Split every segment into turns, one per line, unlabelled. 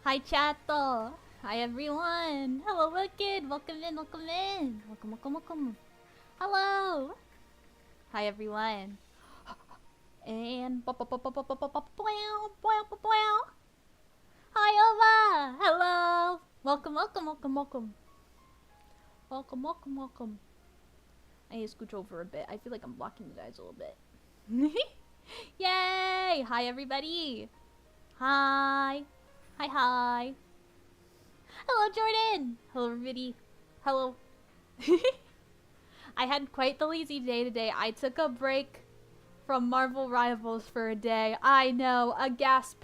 Hi, Chato. Hi, everyone. Hello, Wicked. Welcome in, welcome in. Welcome, welcome, welcome. Hello. Hi, everyone. And hi, Oma. Hello. Welcome, welcome, welcome, welcome. Welcome, welcome, welcome. I need to scooch over a bit. I feel like I'm blocking you guys a little bit. Yay! Hi, everybody. Hi. Hi, hi. Hello, Jordan. Hello, everybody. Hello. I had quite the lazy day today. I took a break from Marvel Rivals for a day. I know, a gasp.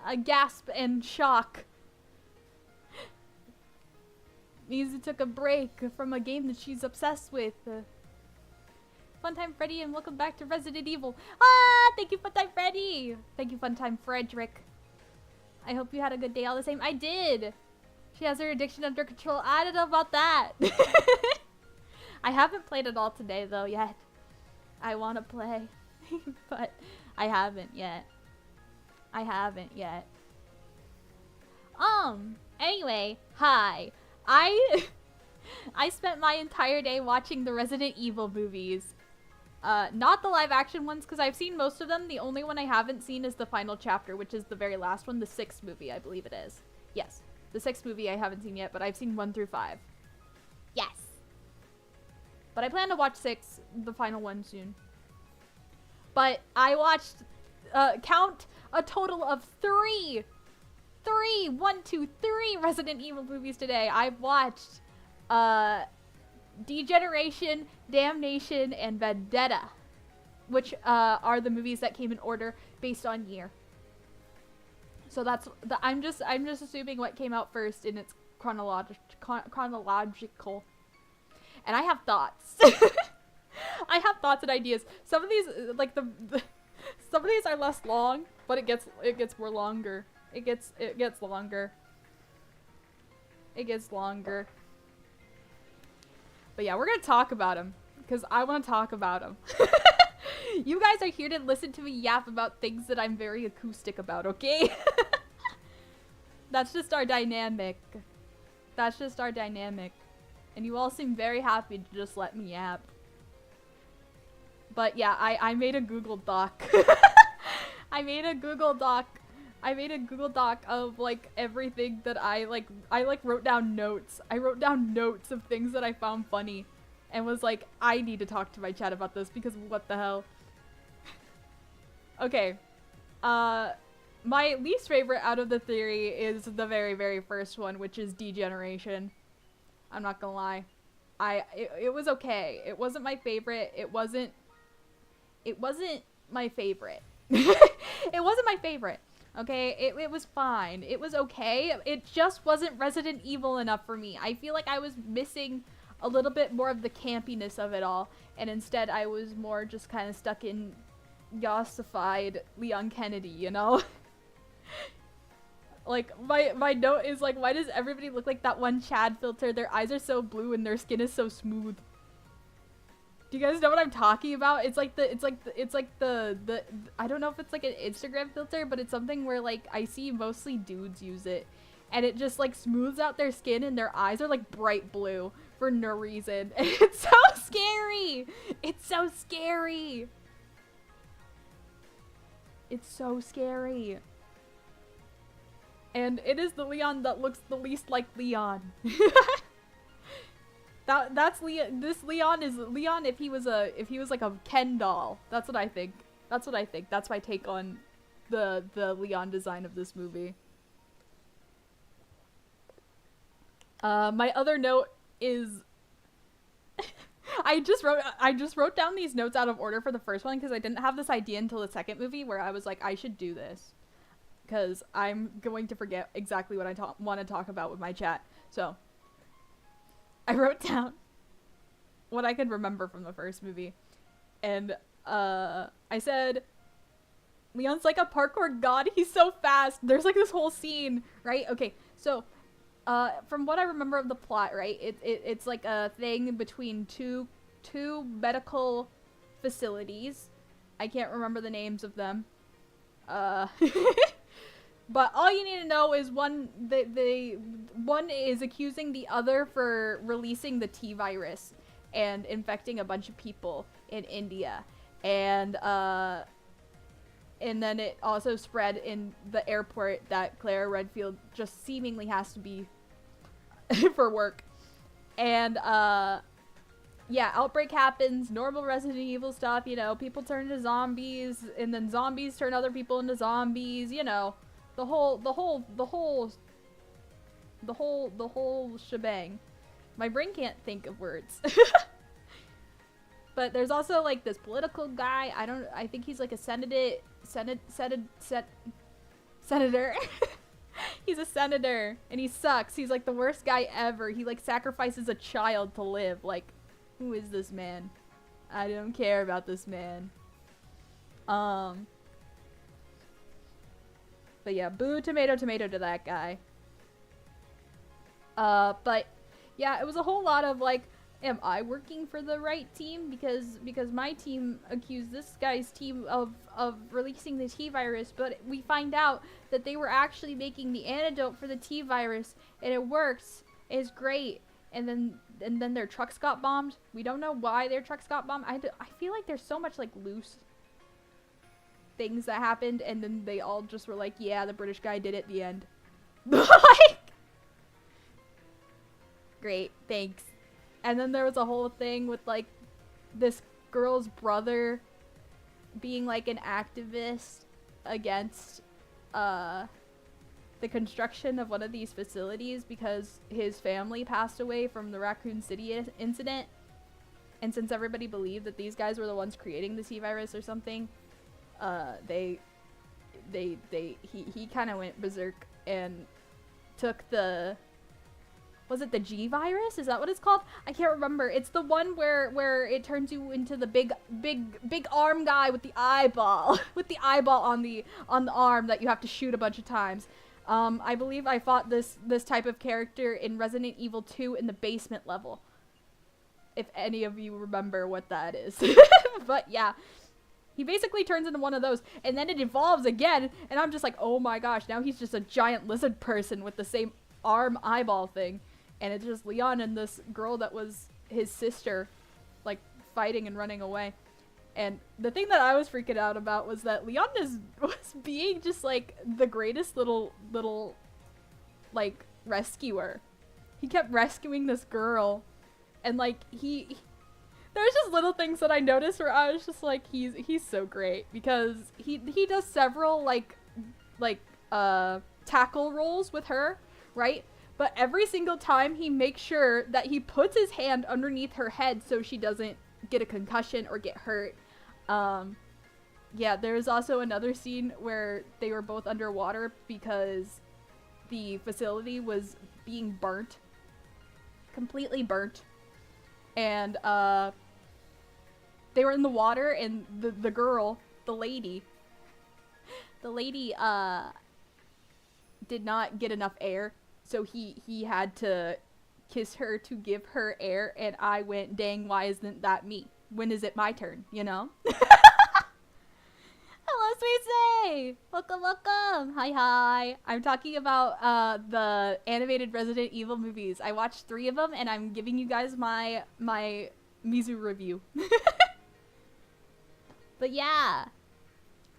A gasp and shock. Mizu took a break from a game that she's obsessed with. Funtime Freddy, and welcome back to Resident Evil. Ah, thank you, Funtime Freddy. Thank you, Funtime Frederick. I hope you had a good day all the same. I did. She has her addiction under control. I don't know about that. I haven't played it all today, though, yet. I want to play, but I haven't yet. I haven't yet. Anyway, hi. I spent my entire day watching the Resident Evil movies. Not the live action ones, because I've seen most of them. The only one I haven't seen is the final chapter, which is the very last one, the 6th movie, I believe it is. Yes, the 6th movie I haven't seen yet, but I've seen 1 through 5. Yes. But I plan to watch 6, the final one, soon. But I watched, count a total of 3 Resident Evil movies today. I've watched, Degeneration, Damnation, and Vendetta, which are the movies that came in order based on year. So that's I'm just assuming what came out first in its chronological. And I have thoughts. I have thoughts and ideas. Some of these, like some of these are less long, but it gets more longer. It gets longer. It gets longer. But yeah, we're gonna talk about them, because I want to talk about them. You guys are here to listen to me yap about things that I'm very acoustic about, okay? That's just our dynamic. That's just our dynamic. And you all seem very happy to just let me yap. But yeah, I made a Google Doc. I made a Google Doc of like everything that I wrote down notes. I wrote down notes of things that I found funny and was like, I need to talk to my chat about this because what the hell. Okay. My least favorite out of the theory is the very, very first one, which is Degeneration. I'm not gonna lie. It was okay. It wasn't my favorite. It wasn't my favorite. It wasn't my favorite. Okay, it was fine. It was okay. It just wasn't Resident Evil enough for me. I feel like I was missing a little bit more of the campiness of it all, and instead I was more just kind of stuck in yossified Leon Kennedy, you know? Like, my note is like, why does everybody look like that one Chad filter? Their eyes are so blue and their skin is so smooth. Do you guys know what I'm talking about? It's like the I don't know if it's like an Instagram filter, but it's something where like I see mostly dudes use it, and it just like smooths out their skin and their eyes are like bright blue for no reason. And it's so scary. It's so scary. It's so scary. And it is the Leon that looks the least like Leon. That's Leon. This Leon is Leon if he was like a Ken doll. That's what I think. That's what I think. That's my take on the Leon design of this movie. My other note is I just wrote down these notes out of order for the first one because I didn't have this idea until the second movie where I was like, I should do this because I'm going to forget exactly what I want to talk about with my chat. So I wrote down what I could remember from the first movie. And I said, Leon's like a parkour god. He's so fast. There's like this whole scene, right? Okay, so from what I remember of the plot, right? It's like a thing between two medical facilities. I can't remember the names of them. But all you need to know is one is accusing the other for releasing the T virus and infecting a bunch of people in India. And then it also spread in the airport that Claire Redfield just seemingly has to be for work. And yeah, outbreak happens, normal Resident Evil stuff, you know, people turn into zombies, and then zombies turn other people into zombies, you know, the whole shebang. My brain can't think of words. But there's also like this political guy, I think he's like a senator. He's a senator, and he sucks. He's like the worst guy ever. He like sacrifices a child to live. Like, who is this man? I don't care about this man. But yeah, boo tomato tomato to that guy. But yeah, it was a whole lot of like, am I working for the right team? Because my team accused this guy's team of releasing the T virus, but we find out that they were actually making the antidote for the T virus, and it works. It's great. And then their trucks got bombed. We don't know why their trucks got bombed. I feel like there's so much like loose things that happened, and then they all just were like, yeah, the British guy did it at the end. Like, great, thanks. And then there was a whole thing with like this girl's brother being like an activist against the construction of one of these facilities because his family passed away from the Raccoon City incident. And since everybody believed that these guys were the ones creating the T virus or something, he kind of went berserk and took was it the G virus? Is that what it's called? I can't remember. It's the one where it turns you into the big arm guy with the eyeball, with the eyeball on the arm that you have to shoot a bunch of times. I believe I fought this type of character in Resident Evil 2 in the basement level. If any of you remember what that is. But yeah, he basically turns into one of those, and then it evolves again, and I'm just like, oh my gosh, now he's just a giant lizard person with the same arm eyeball thing. And it's just Leon and this girl that was his sister, like, fighting and running away. And the thing that I was freaking out about was that Leon was being just, like, the greatest little, like, rescuer. He kept rescuing this girl. And, like, there's just little things that I noticed where I was just like, he's so great. Because he does several, like, tackle rolls with her, right? But every single time he makes sure that he puts his hand underneath her head so she doesn't get a concussion or get hurt. Yeah, there's also another scene where they were both underwater because the facility was being burnt. Completely burnt. And, they were in the water, and the girl, the lady, did not get enough air. So he had to kiss her to give her air, and I went, dang, why isn't that me? When is it my turn, you know? Hello, Sweet Say! Welcome, welcome! Hi. I'm talking about the animated Resident Evil movies. I watched 3 of them, and I'm giving you guys my Mizu review. But yeah.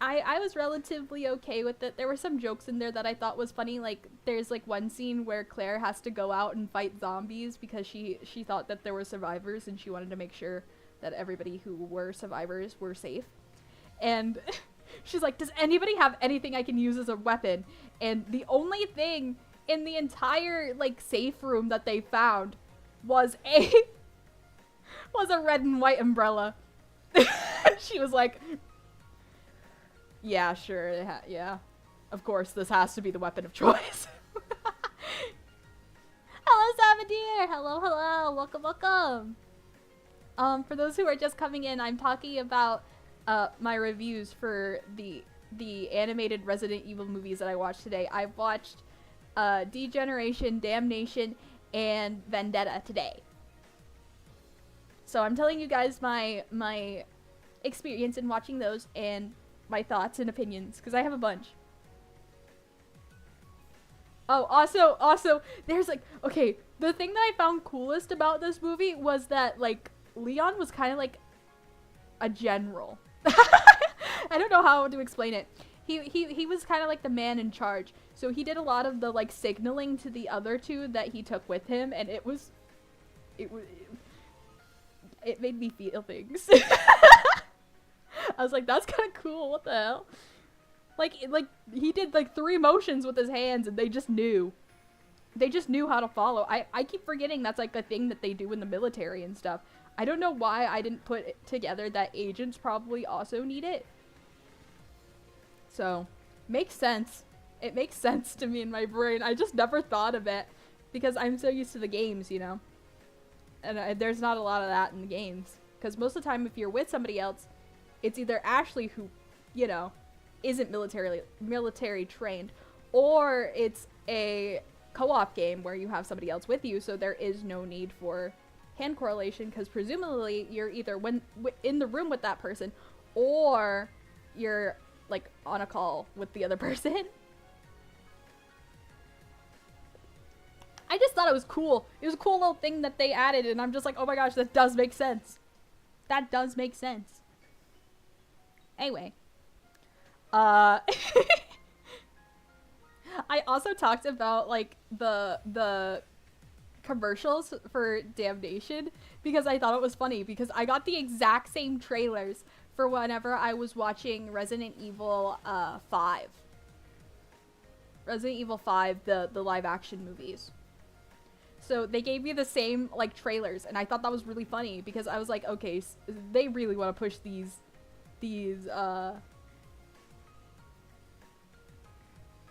I was relatively okay with it. There were some jokes in there that I thought was funny. Like, there's like one scene where Claire has to go out and fight zombies because she thought that there were survivors and she wanted to make sure that everybody who were survivors were safe. And she's like, does anybody have anything I can use as a weapon? And the only thing in the entire like safe room that they found was a red and white umbrella. She was like, yeah, sure, yeah. Of course, this has to be the weapon of choice. Hello, Savadeer! Hello! Welcome! For those who are just coming in, I'm talking about my reviews for the animated Resident Evil movies that I watched today. I watched Degeneration, Damnation, and Vendetta today. So I'm telling you guys my experience in watching those and my thoughts and opinions, because I have a bunch. Oh, also, there's like, okay, the thing that I found coolest about this movie was that, like, Leon was kind of like a general. I don't know how to explain it. He was kind of like the man in charge. So he did a lot of the, like, signaling to the other two that he took with him, and it made me feel things. I was like, that's kind of cool. What the hell? Like he did like 3 motions with his hands, and they just knew. They just knew how to follow. I keep forgetting that's like a thing that they do in the military and stuff. I don't know why I didn't put it together that agents probably also need it. So, makes sense. It makes sense to me in my brain. I just never thought of it because I'm so used to the games, you know. And there's not a lot of that in the games. Because most of the time, if you're with somebody else, it's either Ashley who, you know, isn't military trained, or it's a co-op game where you have somebody else with you, so there is no need for hand correlation, because presumably you're either in the room with that person, or you're like on a call with the other person. I just thought it was cool. It was a cool little thing that they added, and I'm just like, oh my gosh, that does make sense. That does make sense. Anyway. I also talked about, like, the commercials for Damnation, because I thought it was funny, because I got the exact same trailers for whenever I was watching Resident Evil 5. Resident Evil 5, the live action movies. So they gave me the same, like, trailers, and I thought that was really funny, because I was like, okay, they really want to push these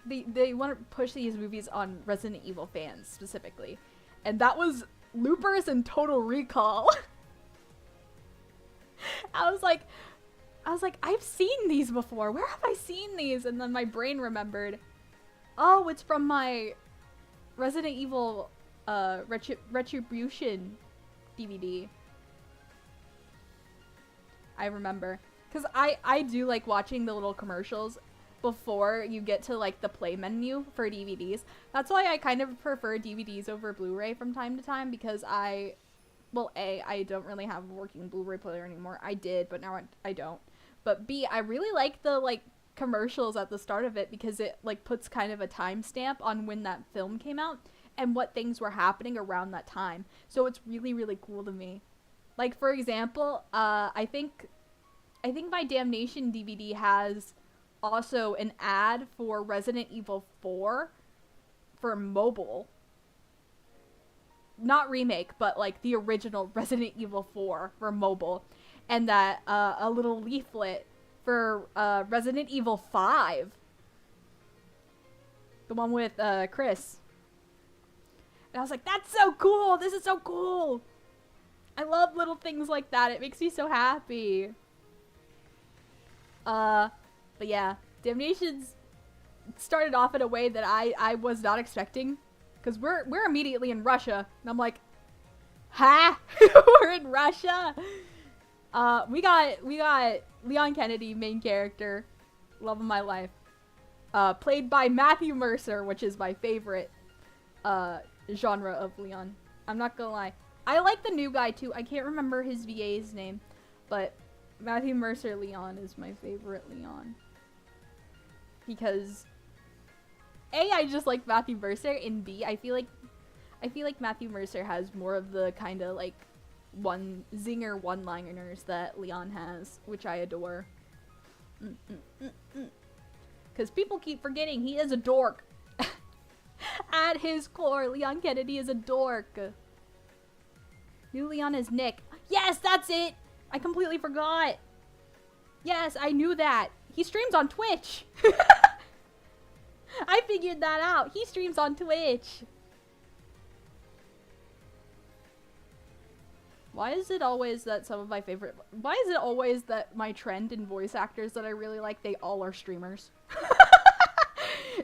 they want to push these movies on Resident Evil fans specifically. And that was Loopers and Total Recall. I was like, I've seen these before. Where have I seen these? And then my brain remembered, oh, it's from my Resident Evil Retribution DVD. I remember. Because I do like watching the little commercials before you get to, like, the play menu for DVDs. That's why I kind of prefer DVDs over Blu-ray from time to time, because I don't really have a working Blu-ray player anymore. I did, but now I don't. But B, I really like the, like, commercials at the start of it, because it, like, puts kind of a timestamp on when that film came out and what things were happening around that time. So it's really, really cool to me. Like, for example, I think my Damnation DVD has also an ad for Resident Evil 4 for mobile. Not remake, but like the original Resident Evil 4 for mobile. And that a little leaflet for Resident Evil 5. The one with Chris. And I was like, that's so cool! This is so cool! I love little things like that. It makes me so happy. But yeah, Damnation's started off in a way that I was not expecting, because we're immediately in Russia, and I'm like, ha, we're in Russia. We got Leon Kennedy, main character, love of my life, played by Matthew Mercer, which is my favorite genre of Leon. I'm not gonna lie, I like the new guy too. I can't remember his VA's name, but Matthew Mercer Leon is my favorite Leon. Because A, I just like Matthew Mercer, and B, I feel like Matthew Mercer has more of the kind of like zinger one-liners that Leon has, which I adore. Because people keep forgetting he is a dork. At his core, Leon Kennedy is a dork. New Leon is Nick. Yes, that's it! I completely forgot. Yes, I knew that. He streams on Twitch. I figured that out. He streams on Twitch. Why is it always that why is it always that my trend in voice actors that I really like, they all are streamers?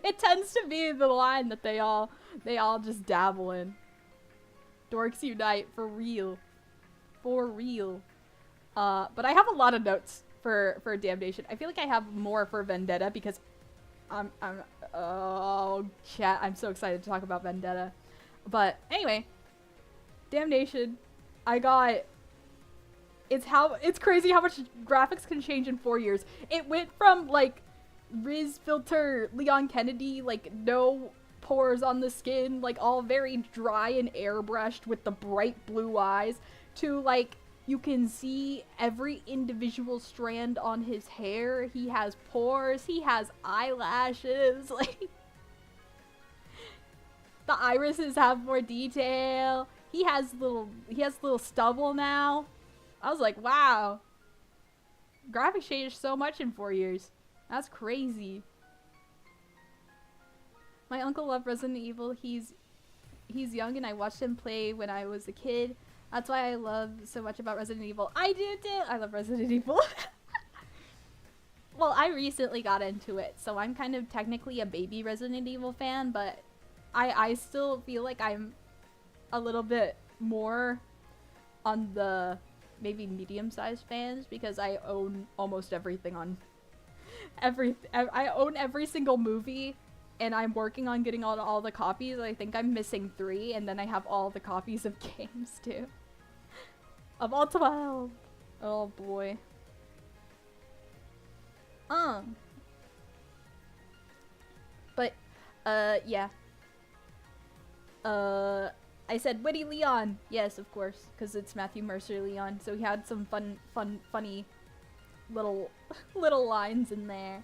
It tends to be the line that they all just dabble in. Dorks unite, for real. For real. But I have a lot of notes for Damnation. I feel like I have more for Vendetta, because I'm, oh, chat, I'm so excited to talk about Vendetta. But anyway, Damnation, it's crazy how much graphics can change in 4 years. It went from, like, Riz filter Leon Kennedy, like, no pores on the skin, like, all very dry and airbrushed with the bright blue eyes, to, like, you can see every individual strand on his hair. He has pores, he has eyelashes, like, the irises have more detail. He has little stubble now. I was like, wow. Graphics changed so much in 4 years. That's crazy. My uncle loved Resident Evil. He's young and I watched him play when I was a kid. That's why I love so much about Resident Evil. I do too. I love Resident Evil. Well, I recently got into it, so I'm kind of technically a baby Resident Evil fan, but I still feel like I'm a little bit more on the maybe medium-sized fans because I own almost everything on I own every single movie, and I'm working on getting all the copies. I think I'm missing 3, and then I have all the copies of games too. Of all 12. Oh boy. But yeah. I said witty Leon. Yes, of course, because it's Matthew Mercer Leon. So he had some funny little lines in there.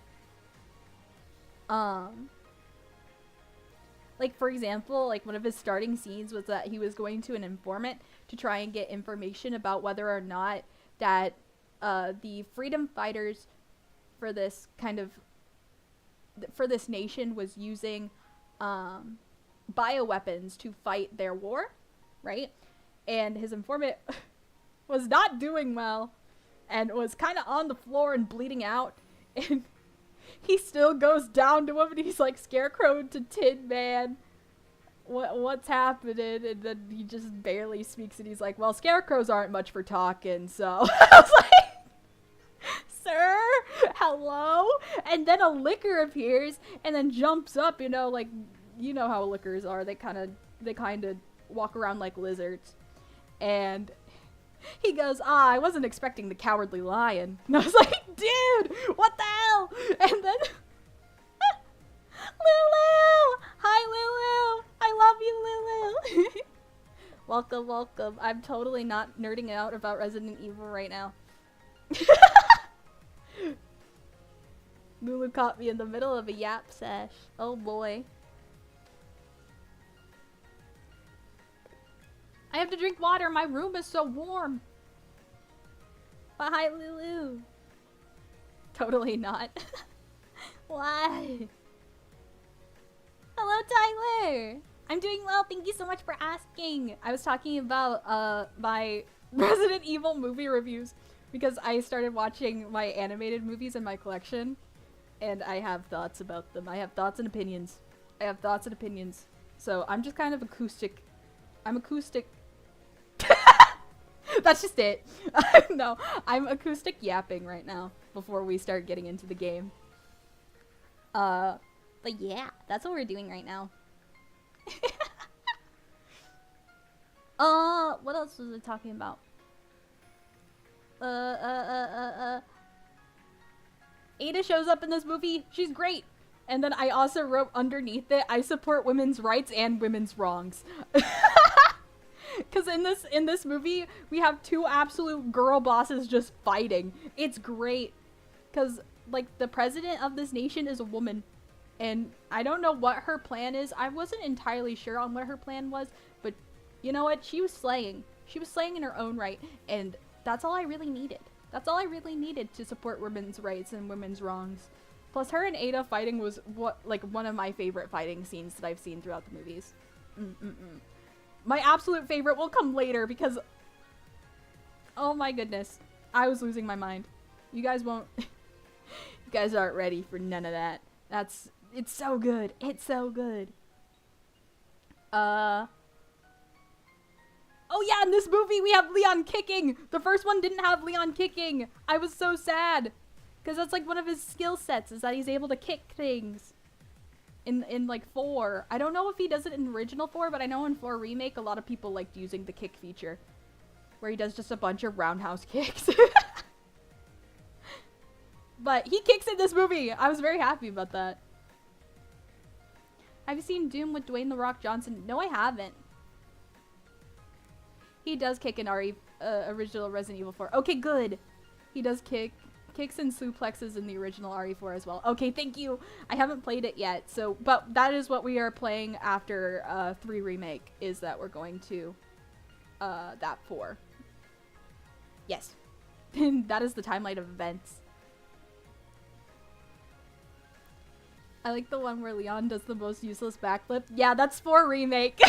Like, for example, like, one of his starting scenes was that he was going to an informant to try and get information about whether or not that the freedom fighters for this nation was using bioweapons to fight their war, right? And his informant was not doing well and was kind of on the floor and bleeding out, and he still goes down to him and he's like, Scarecrow to Tin Man, what's happening? And then he just barely speaks and he's like, well, scarecrows aren't much for talking, so I was like, sir, hello? And then a liquor appears and then jumps up, you know, like, you know how liquors are, they kind of walk around like lizards. And he goes, I wasn't expecting the cowardly lion. And I was like, dude, what the hell? And then Lulu! Hi, Lulu! I love you, Lulu! Welcome, welcome. I'm totally not nerding out about Resident Evil right now. Lulu caught me in the middle of a yap sesh. Oh boy. I have to drink water. My room is so warm. But hi, Lulu. Totally not. Why? Hello, Tyler. I'm doing well. Thank you so much for asking. I was talking about my Resident Evil movie reviews because I started watching my animated movies in my collection, and I have thoughts about them. I have thoughts and opinions. So I'm just kind of acoustic. I'm acoustic. That's just it. No, I'm acoustic yapping right now before we start getting into the game. But yeah, that's what we're doing right now. What else was I talking about? Ada shows up in this movie. She's great. And then I also wrote underneath it, I support women's rights and women's wrongs. Because in this movie, we have 2 absolute girl bosses just fighting. It's great. Because, like, the president of this nation is a woman. And I don't know what her plan is. I wasn't entirely sure on what her plan was. But you know what? She was slaying. She was slaying in her own right. And that's all I really needed. That's all I really needed to support women's rights and women's wrongs. Plus, her and Ada fighting was one of my favorite fighting scenes that I've seen throughout the movies. My absolute favorite will come later because, oh my goodness, I was losing my mind. You guys won't, you guys aren't ready for none of that. It's so good. It's so good. Oh yeah, in this movie we have Leon kicking. The first one didn't have Leon kicking. I was so sad. Because that's like one of his skill sets, is that he's able to kick things. In like 4. I don't know if he does it in original 4, but I know in 4 Remake a lot of people liked using the kick feature. Where he does just a bunch of roundhouse kicks. But he kicks in this movie! I was very happy about that. Have you seen Doom with Dwayne "The Rock" Johnson? No, I haven't. He does kick in original Resident Evil 4. Okay, good. He does kicks and suplexes in the original RE4 as well. Okay, thank you. I haven't played it yet, so but that is what we are playing after 3 Remake, is that we're going to that 4. Yes. That is the timeline of events. I like the one where Leon does the most useless backflip. Yeah, that's 4 Remake.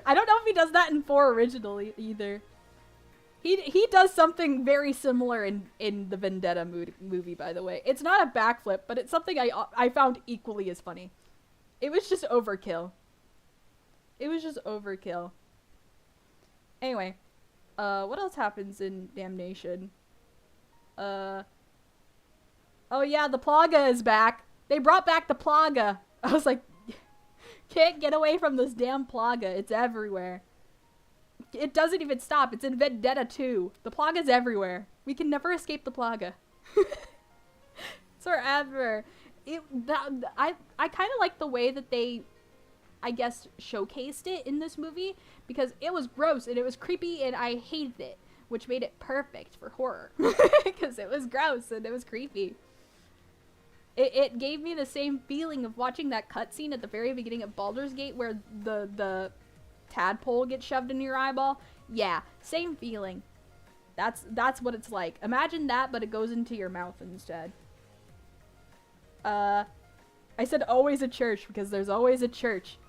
I don't know if he does that in 4 originally either. He does something very similar in the Vendetta movie, by the way. It's not a backflip, but it's something I found equally as funny. It was just overkill. It was just overkill. Anyway, what else happens in Damnation? Oh yeah, the Plaga is back. They brought back the Plaga. I was like, can't get away from this damn Plaga. It's everywhere. It doesn't even stop. It's in Vendetta 2. The Plaga's everywhere. We can never escape the Plaga. It's forever. I kind of like the way that they, I guess, showcased it in this movie, because it was gross and it was creepy and I hated it, which made it perfect for horror because it was gross and it was creepy. It gave me the same feeling of watching that cutscene at the very beginning of Baldur's Gate where the tadpole gets shoved into your eyeball. Yeah, same feeling. That's what it's like. Imagine that, but it goes into your mouth instead. I said always a church because there's always a church.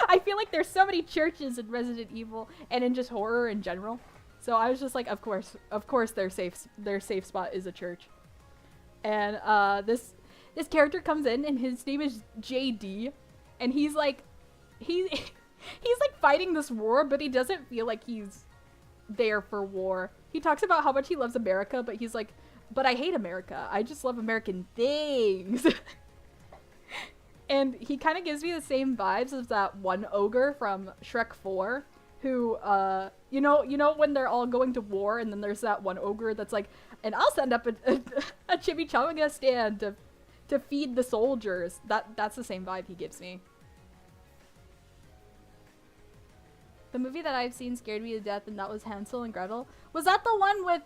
I feel like there's so many churches in Resident Evil and in just horror in general. So I was just like, of course their safe spot is a church. And this character comes in and his name is JD, and he's like fighting this war, but he doesn't feel like he's there for war. He talks about how much he loves America, but he's like, but I hate America. I just love American things. And he kind of gives me the same vibes as that one ogre from Shrek 4, who, you know when they're all going to war, and then there's that one ogre that's like, and I'll send up a chimichanga stand to feed the soldiers. That's the same vibe he gives me. The movie that I've seen scared me to death, and that was Hansel and Gretel. Was that the one with,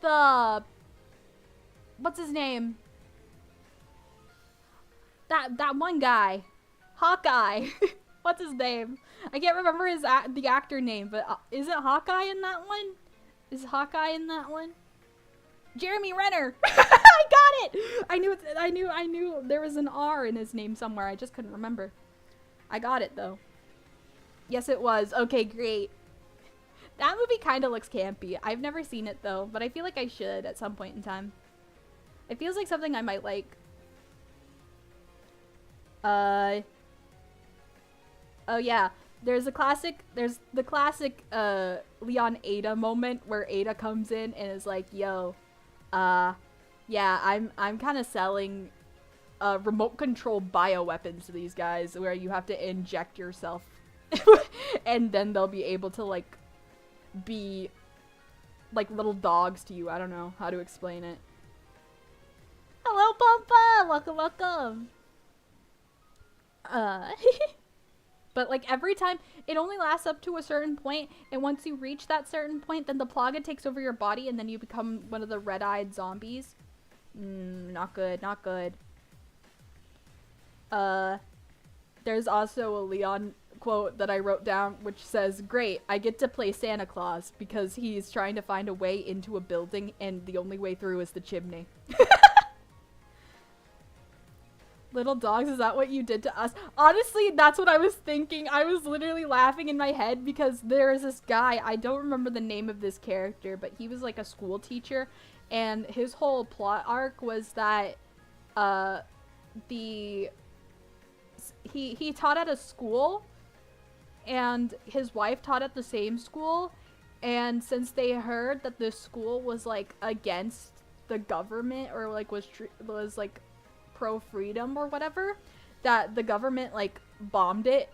what's his name? That one guy. Hawkeye. What's his name? I can't remember the actor name, but is it Hawkeye in that one? Is Hawkeye in that one? Jeremy Renner. I got it. I knew there was an R in his name somewhere. I just couldn't remember. I got it though. Yes, it was. Okay, great. That movie kind of looks campy. I've never seen it though, but I feel like I should at some point in time. It feels like something I might like. Oh yeah, there's the classic Leon Ada moment where Ada comes in and is like, yo, yeah, I'm kind of selling remote control bioweapons to these guys where you have to inject yourself and then they'll be able to like be like little dogs to you. I don't know how to explain it. Hello, Pumpa! Welcome. But like every time, it only lasts up to a certain point, and once you reach that certain point, then the Plaga takes over your body, and then you become one of the red-eyed zombies. Not good, not good. There's also a Leon quote that I wrote down, which says, "Great, I get to play Santa Claus," because he's trying to find a way into a building, and the only way through is the chimney. Little dogs, is that what you did to us? Honestly, that's what I was thinking. I was literally laughing in my head because there is this guy, I don't remember the name of this character, but he was like a school teacher, and his whole plot arc was that he taught at a school, and his wife taught at the same school, and since they heard that the school was like against the government, or like was like pro freedom or whatever, that the government like bombed it.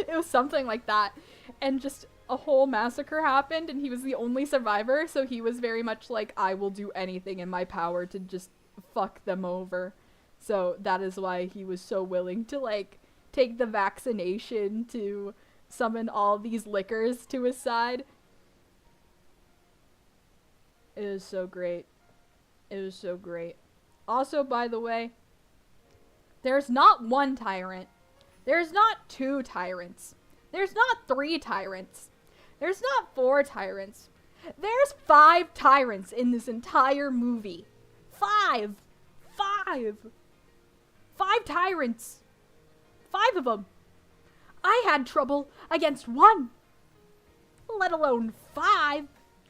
It was something like that, and just a whole massacre happened, and he was the only survivor, so he was very much like, I will do anything in my power to just fuck them over. So that is why he was so willing to like take the vaccination to summon all these lickers to his side. It was so great. It was so great. Also, by the way, there's not one tyrant. There's not 2 tyrants. There's not 3 tyrants. There's not 4 tyrants. There's 5 tyrants in this entire movie. 5 tyrants. 5 of them. I had trouble against 1, let alone 5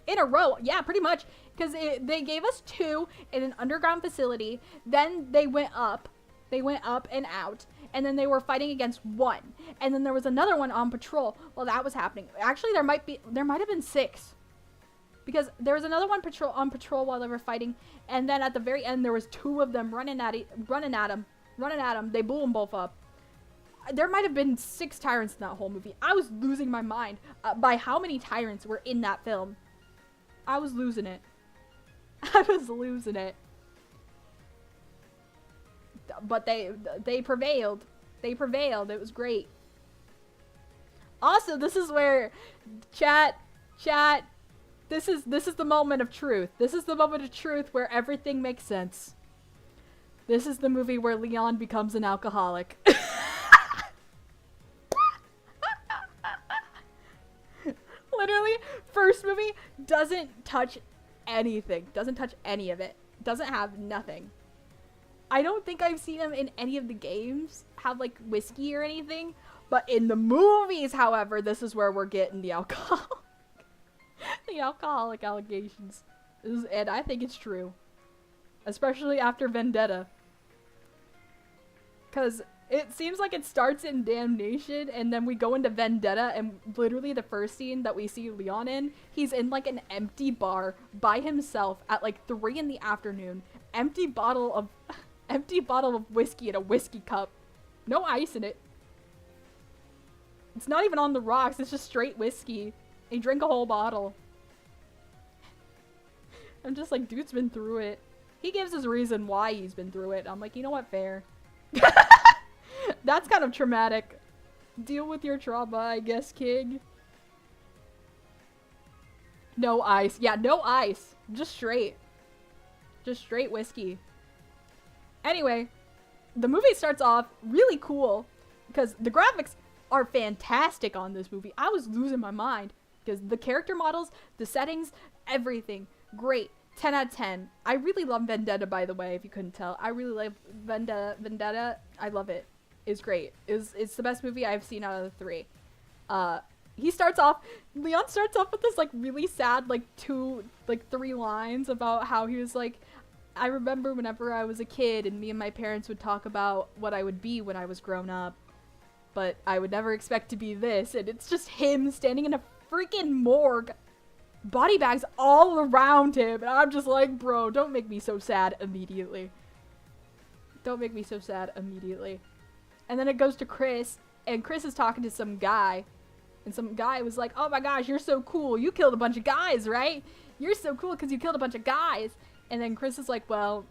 in a row. Yeah, pretty much. Because they gave us 2 in an underground facility. Then they went up. They went up and out. And then they were fighting against 1. And then there was another one on patrol while that was happening. Actually, there might have been 6. Because there was another one on patrol while they were fighting. And then at the very end, there was 2 of them running at him. They blew them both up. There might have been 6 tyrants in that whole movie. I was losing my mind by how many tyrants were in that film. I was losing it. I was losing it. But they prevailed. They prevailed. It was great. Also, this is where chat, this is the moment of truth. This is the moment of truth where everything makes sense. This is the movie where Leon becomes an alcoholic. Literally, first movie doesn't touch anything. Doesn't touch any of it. Doesn't have nothing. I don't think I've seen him in any of the games have like whiskey or anything. But in the movies, however, this is where we're getting the alcoholic. The alcoholic allegations. And I think it's true. Especially after Vendetta. Because it seems like it starts in Damnation, and then we go into Vendetta, and literally the first scene that we see Leon in, he's in like an empty bar by himself at like 3 in the afternoon. Empty bottle of whiskey in a whiskey cup. No ice in it. It's not even on the rocks, it's just straight whiskey. He drank a whole bottle. I'm just like, dude's been through it. He gives his reason why he's been through it. I'm like, you know what, fair. That's kind of traumatic. Deal with your trauma, I guess, King. No ice. Yeah, no ice. Just straight. Just straight whiskey. Anyway, the movie starts off really cool because the graphics are fantastic on this movie. I was losing my mind because the character models, the settings, everything. Great. 10 out of 10. I really love Vendetta, by the way, if you couldn't tell. I really love Vendetta. I love it. It's great. It's the best movie I've seen out of the 3. Leon starts off with this like really sad like 3 lines about how he was like, I remember whenever I was a kid and me and my parents would talk about what I would be when I was grown up, but I would never expect to be this. And it's just him standing in a freaking morgue, body bags all around him, and I'm just like, bro, don't make me so sad immediately. Don't make me so sad immediately. And then it goes to Chris, and Chris is talking to some guy, and some guy was like, oh my gosh, you're so cool, you killed a bunch of guys, right? You're so cool because you killed a bunch of guys. And then Chris is like, well,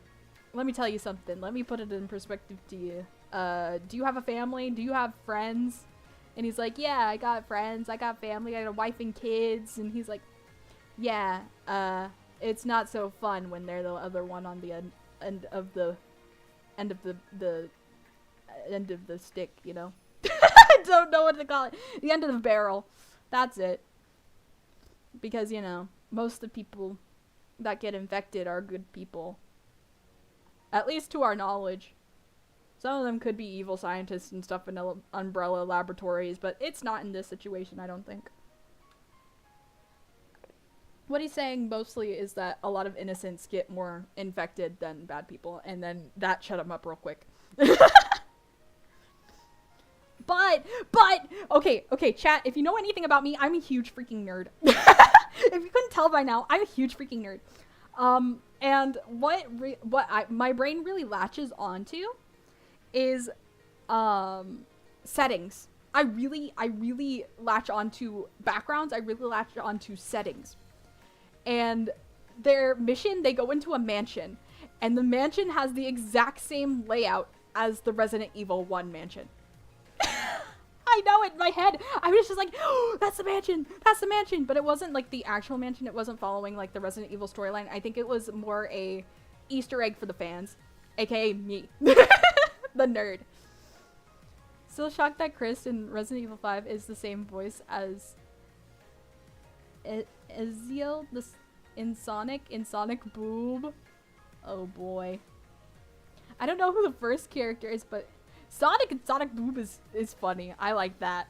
let me tell you something. Let me put it in perspective to you. Do you have a family? Do you have friends? And he's like, yeah, I got friends. I got family. I got a wife and kids. And he's like, yeah, it's not so fun when they're the other one on the end of the stick, you know? I don't know what to call it. The end of the barrel. That's it. Because, you know, most of the people that get infected are good people. At least to our knowledge. Some of them could be evil scientists and stuff in umbrella laboratories, but it's not in this situation, I don't think. What he's saying mostly is that a lot of innocents get more infected than bad people, and then that shut him up real quick. But, okay, chat, if you know anything about me, I'm a huge freaking nerd. If you couldn't tell by now, I'm a huge freaking nerd. And my brain really latches onto is settings. I really latch onto backgrounds. I really latch onto settings. And their mission, they go into a mansion, and the mansion has the exact same layout as the Resident Evil 1 mansion. I know it in my head. I was just like, oh, that's the mansion. That's the mansion. But it wasn't like the actual mansion. It wasn't following like the Resident Evil storyline. I think it was more a Easter egg for the fans, aka me, the nerd. Still shocked that Chris in Resident Evil 5 is the same voice as Ezio in Sonic Boob. Oh boy. I don't know who the first character is, but Sonic and Sonic Boob is funny. I like that.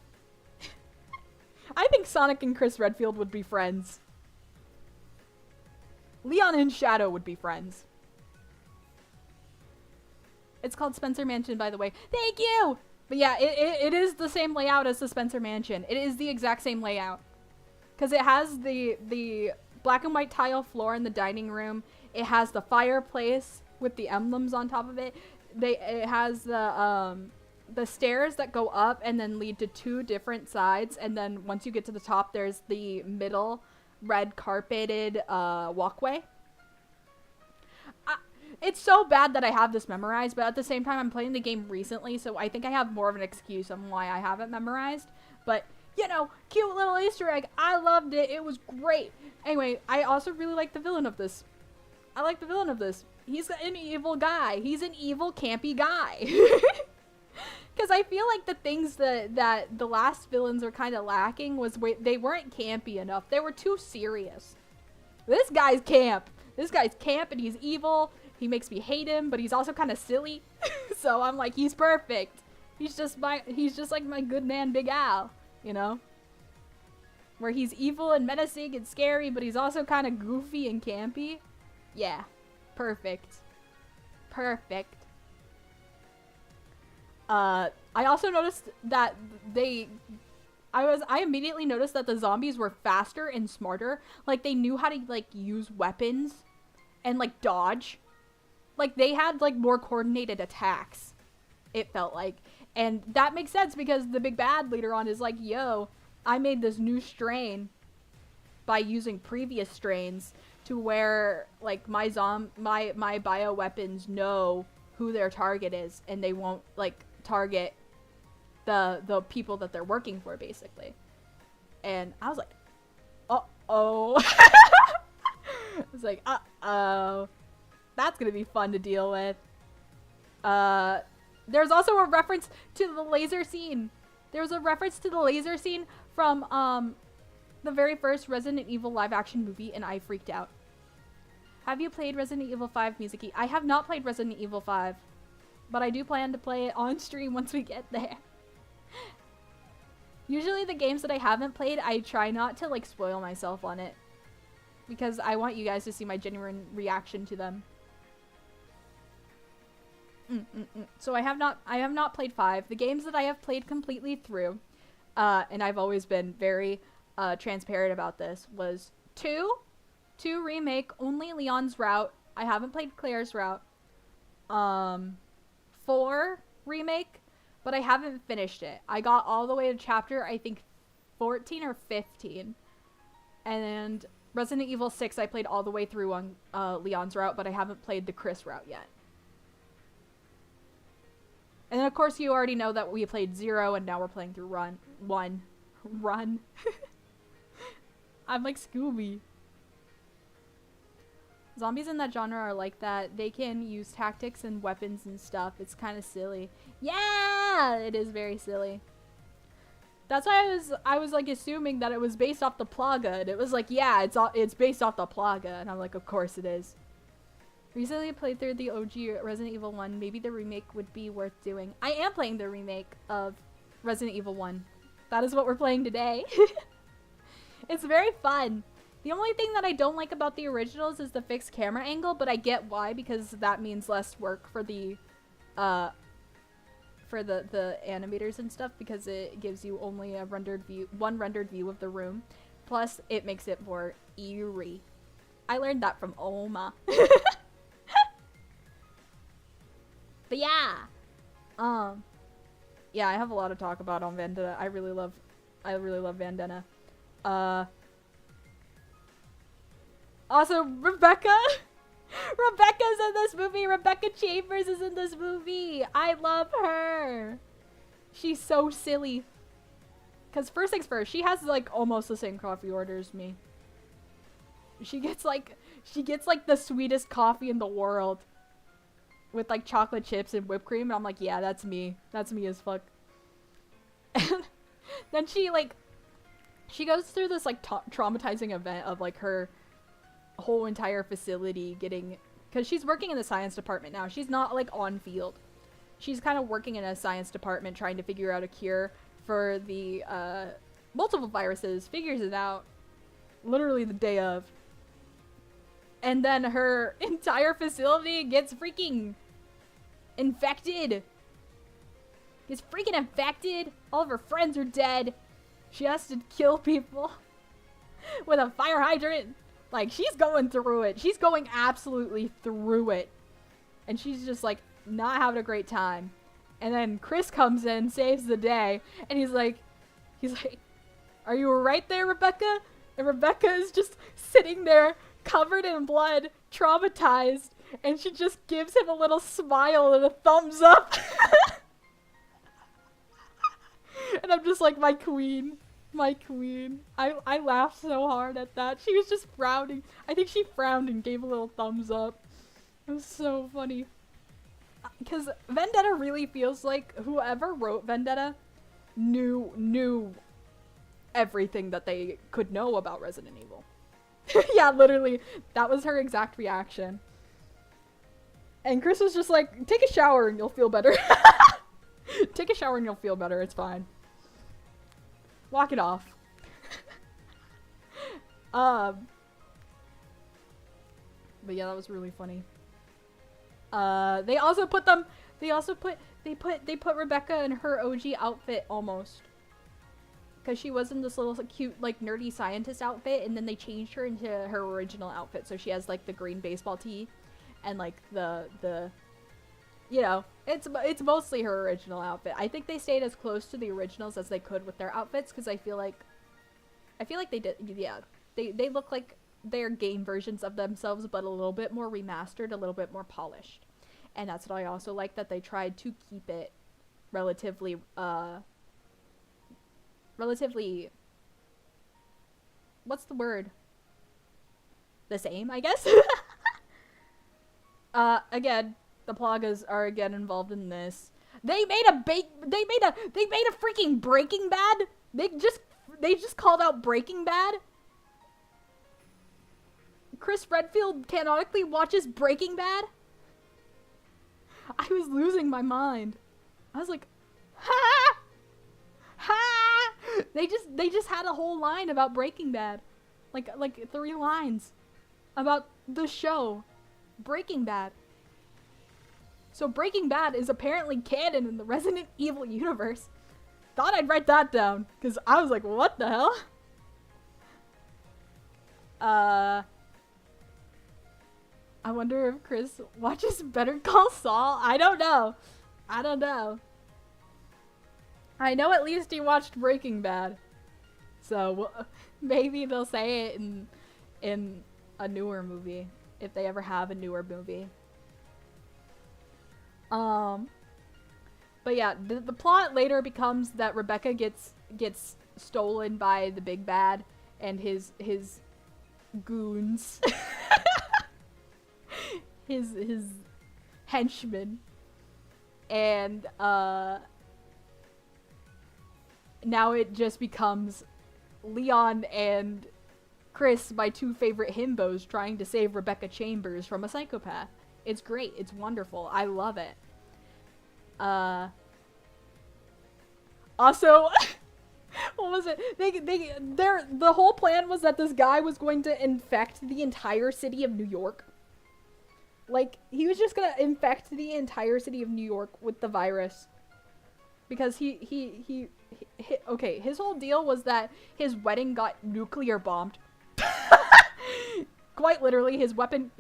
I think Sonic and Chris Redfield would be friends. Leon and Shadow would be friends. It's called Spencer Mansion, by the way. Thank you! But yeah, it is the same layout as the Spencer Mansion. It is the exact same layout. Because it has the black and white tile floor in the dining room. It has the fireplace with the emblems on top of it. It has the stairs that go up and then lead to two different sides. And then once you get to the top, there's the middle red carpeted walkway. It's so bad that I have this memorized, but at the same time, I'm playing the game recently, so I think I have more of an excuse on why I have it memorized. But, you know, cute little Easter egg. I loved it. It was great. Anyway, I also really like the villain of this. I like the villain of this. He's an evil guy. He's an evil, campy guy. Because I feel like the things that the last villains are kind of lacking was they weren't campy enough. They were too serious. This guy's camp. This guy's camp and he's evil. He makes me hate him, but he's also kind of silly. So I'm like, he's perfect. He's just like my good man Big Al, you know? Where he's evil and menacing and scary, but he's also kind of goofy and campy. Yeah. Perfect. Perfect. I also noticed that I immediately noticed that the zombies were faster and smarter. Like, they knew how to, like, use weapons and, like, dodge. Like, they had, like, more coordinated attacks, it felt like. And that makes sense because the big bad later on is like, yo, I made this new strain by using previous strains to where, like, my bioweapons know who their target is, and they won't, like, target the people that they're working for, basically. And I was like, uh-oh. I was like, uh-oh. That's gonna be fun to deal with. There's also a reference to the laser scene. There was a reference to the laser scene from, the very first Resident Evil live-action movie, and I freaked out. Have you played Resident Evil 5, Mizuki? I have not played Resident Evil 5, but I do plan to play it on stream once we get there. Usually the games that I haven't played, I try not to, like, spoil myself on it. Because I want you guys to see my genuine reaction to them. So I have not played 5. The games that I have played completely through, and I've always been very transparent about this, was 2 remake, only Leon's route. I haven't played Claire's route. 4 remake, but I haven't finished it. I got all the way to chapter, I think, 14 or 15. And Resident Evil 6 I played all the way through on Leon's route, but I haven't played the Chris route yet. And then, of course, you already know that we played 0, and now we're playing through 1. Run. I'm like Scooby. Zombies in that genre are like that. They can use tactics and weapons and stuff. It's kind of silly. Yeah! It is very silly. That's why I was like assuming that it was based off the Plaga, and it was like, yeah, it's based off the Plaga, and I'm like, of course it is. Recently played through the OG Resident Evil 1. Maybe the remake would be worth doing. I am playing the remake of Resident Evil 1. That is what we're playing today. It's very fun. The only thing that I don't like about the originals is the fixed camera angle, but I get why, because that means less work for the animators and stuff, because it gives you only one rendered view of the room. Plus, it makes it more eerie. I learned that from Oma. But yeah. Yeah, I have a lot to talk about on Vendetta. I really love Vendetta. Also, Rebecca! Rebecca's in this movie! Rebecca Chambers is in this movie! I love her! She's so silly. Because first things first, she has like almost the same coffee order as me. She gets like the sweetest coffee in the world. With like chocolate chips and whipped cream, and I'm like, yeah, that's me. That's me as fuck. And then she goes through this like traumatizing event of like her whole entire facility getting, because she's working in the science department now. She's not like on field. She's kind of working in a science department trying to figure out a cure for the multiple viruses. Figures it out literally the day of. And then her entire facility gets freaking infected. Gets freaking infected. All of her friends are dead. She has to kill people with a fire hydrant. Like, she's going through it. She's going absolutely through it. And she's just, like, not having a great time. And then Chris comes in, saves the day, and he's like, are you right there, Rebecca? And Rebecca is just sitting there, covered in blood, traumatized, and she just gives him a little smile and a thumbs up. And I'm just like, my queen. My queen. I laughed so hard at that. She was just frowning. I think she frowned and gave a little thumbs up. It was so funny. Because Vendetta really feels like whoever wrote Vendetta knew everything that they could know about Resident Evil. Yeah, literally. That was her exact reaction. And Chris was just like, take a shower and you'll feel better. Take a shower and you'll feel better. It's fine. Walk it off. But yeah, that was really funny. They put Rebecca in her OG outfit almost. Because she was in this little cute, like, nerdy scientist outfit, and then they changed her into her original outfit. So she has, like, the green baseball tee, and, like, the you know, it's mostly her original outfit. I think they stayed as close to the originals as they could with their outfits, because I feel like they did, yeah. They look like they're game versions of themselves, but a little bit more remastered, a little bit more polished. And that's what I also like, that they tried to keep it relatively, what's the word? The same, I guess? Again, the Plagas are again involved in this. They made a freaking Breaking Bad. They just called out Breaking Bad. Chris Redfield canonically watches Breaking Bad. I was losing my mind. I was like, ha! Ha! They just had a whole line about Breaking Bad. Like 3 lines about the show Breaking Bad. So Breaking Bad is apparently canon in the Resident Evil universe. Thought I'd write that down, because I was like, what the hell? I wonder if Chris watches Better Call Saul. I don't know. I know at least he watched Breaking Bad. So maybe they'll say it in a newer movie, if they ever have a newer movie. But yeah, the plot later becomes that Rebecca gets stolen by the big bad and his goons. his henchmen. And now it just becomes Leon and Chris, my 2 favorite himbos, trying to save Rebecca Chambers from a psychopath. It's great. It's wonderful. I love it. Also, what was it? The whole plan was that this guy was going to infect the entire city of New York. Like, he was just gonna infect the entire city of New York with the virus. Because okay, his whole deal was that his wedding got nuclear bombed. quite literally his wedding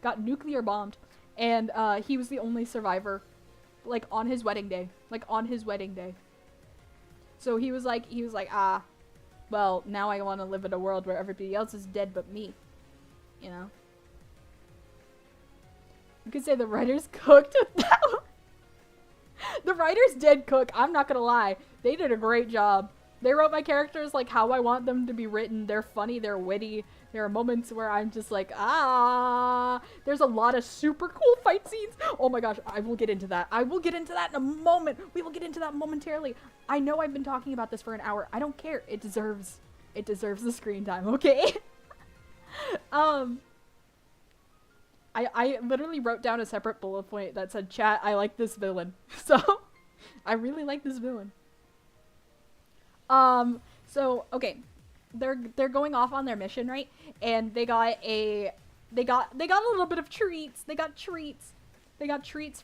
got nuclear bombed, and he was the only survivor, like on his wedding day, So he was like, ah, well, now I want to live in a world where everybody else is dead but me, you know. You could say the writers cooked with that one. The writers did cook, I'm not gonna lie. They did a great job. They wrote my characters like how I want them to be written. They're funny, they're witty. There are moments where I'm just like, ah. There's a lot of super cool fight scenes. Oh my gosh, I will get into that. I will get into that in a moment. We will get into that momentarily. I know I've been talking about this for an hour. I don't care. It deserves the screen time, okay? I literally wrote down a separate bullet point that said, chat, I like this villain. So, I really like this villain. So, okay. They're going off on their mission, right? And they got a little bit of treats. They got treats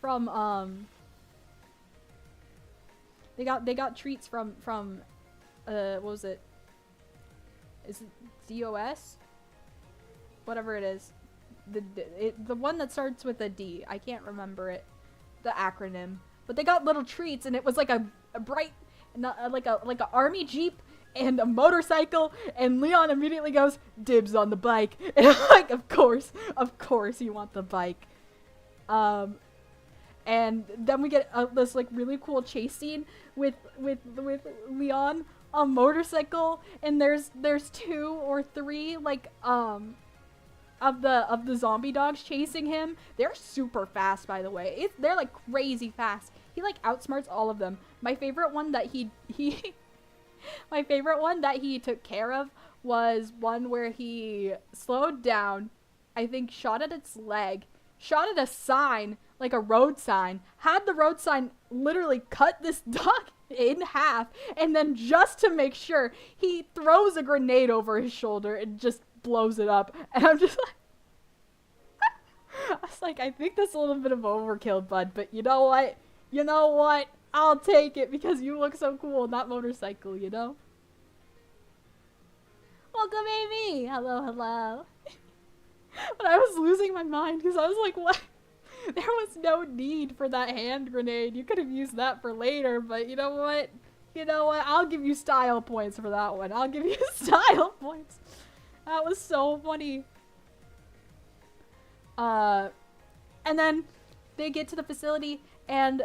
from, they got treats from, what was it? Is it DOS? Whatever it is. The one that starts with a D. I can't remember it. The acronym. But they got little treats, and it was like a bright, like a army jeep and a motorcycle, and Leon immediately goes, dibs on the bike. And I'm like, of course you want the bike. And then we get this like really cool chase scene with Leon on a motorcycle, and there's 2 or 3 like of the zombie dogs chasing him. They're super fast, by the way. They're like crazy fast. He like outsmarts all of them. My favorite one that he my favorite one that he took care of was one where he slowed down, I think shot at its leg, shot at a sign, like a road sign, had the road sign literally cut this dog in half, and then just to make sure, he throws a grenade over his shoulder and just blows it up. And I'm just like, I was like, I think that's a little bit of overkill, bud, but you know what? I'll take it because you look so cool on that motorcycle, you know? Welcome, Amy! Hello. But I was losing my mind because I was like, what? There was no need for that hand grenade. You could have used that for later, but you know what? I'll give you style points for that one. I'll give you style points. That was so funny. And then they get to the facility, and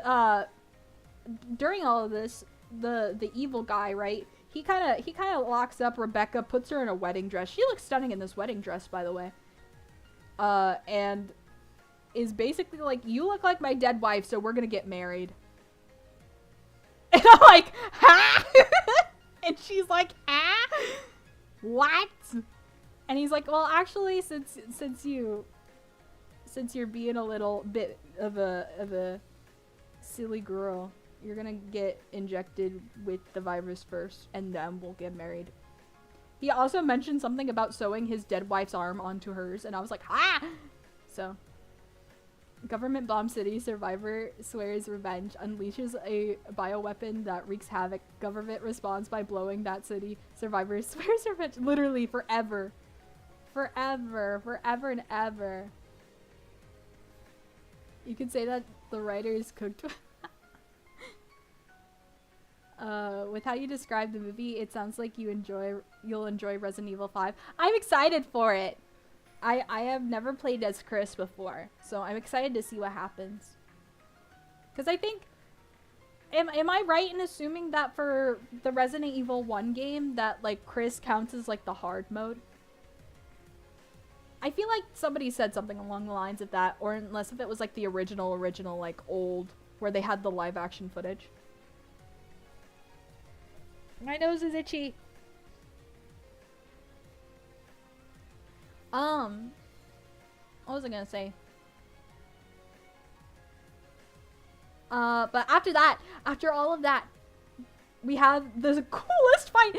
during all of this, the evil guy, right? He kind of locks up Rebecca, puts her in a wedding dress. She looks stunning in this wedding dress, by the way. And is basically like, you look like my dead wife, so we're gonna get married. And I'm like, ha! And she's like, ah? What? And he's like, well, actually, since you're being a little bit of a silly girl, you're gonna get injected with the virus first, and then we'll get married. He also mentioned something about sewing his dead wife's arm onto hers, and I was like, ah! So, government bomb city, survivor swears revenge, unleashes a bioweapon that wreaks havoc. Government responds by blowing that city. Survivor swears revenge. Literally forever. Forever and ever. You could say that the writers cooked with how you describe the movie, it sounds like you'll enjoy Resident Evil 5. I'm excited for it. I have never played as Chris before, so I'm excited to see what happens. Because I think, am I right in assuming that for the Resident Evil 1 game that like Chris counts as like the hard mode? I feel like somebody said something along the lines of that, or unless if it was like the original like old, where they had the live action footage. My nose is itchy. What was I gonna say? But after all of that, we have the coolest fight!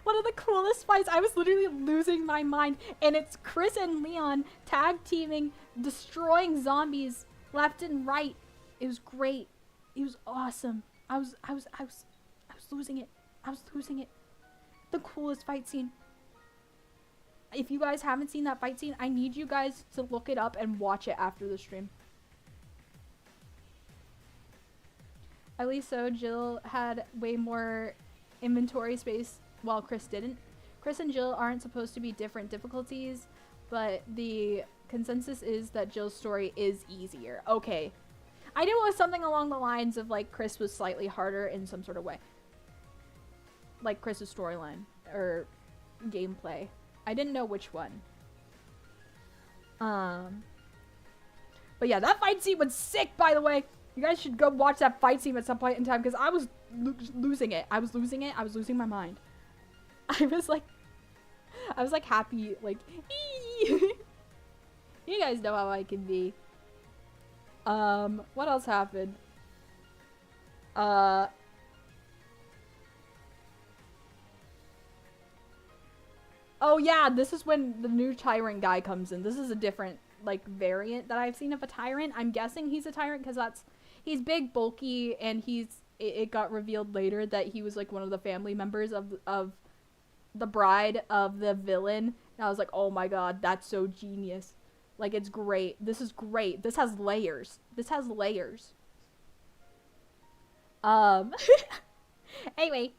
One of the coolest fights! I was literally losing my mind, and it's Chris and Leon tag teaming, destroying zombies left and right. It was great. It was awesome. I was losing it. The coolest fight scene. if you guys haven't seen that fight scene, I need you guys to look it up and watch it after the stream. At least so, Jill had way more inventory space while Chris didn't. Chris and Jill aren't supposed to be different difficulties, but the consensus is that Jill's story is easier. Okay. I knew it was something along the lines of, like, Chris was slightly harder in some sort of way. Like Chris's storyline or gameplay. I didn't know which one. But yeah, that fight scene was sick, by the way. You guys should go watch that fight scene at some point in time, because I was losing it. I was losing it. I was losing my mind. I was like happy, like, you guys know how I can be. What else happened? Oh yeah, this is when the new tyrant guy comes in. This is a different, like, variant that I've seen of a tyrant. I'm guessing he's a tyrant because he's big, bulky, and it got revealed later that he was, like, one of the family members of the bride of the villain. And I was like, oh my god, that's so genius. Like, it's great. This is great. This has layers. This has layers. Anyway,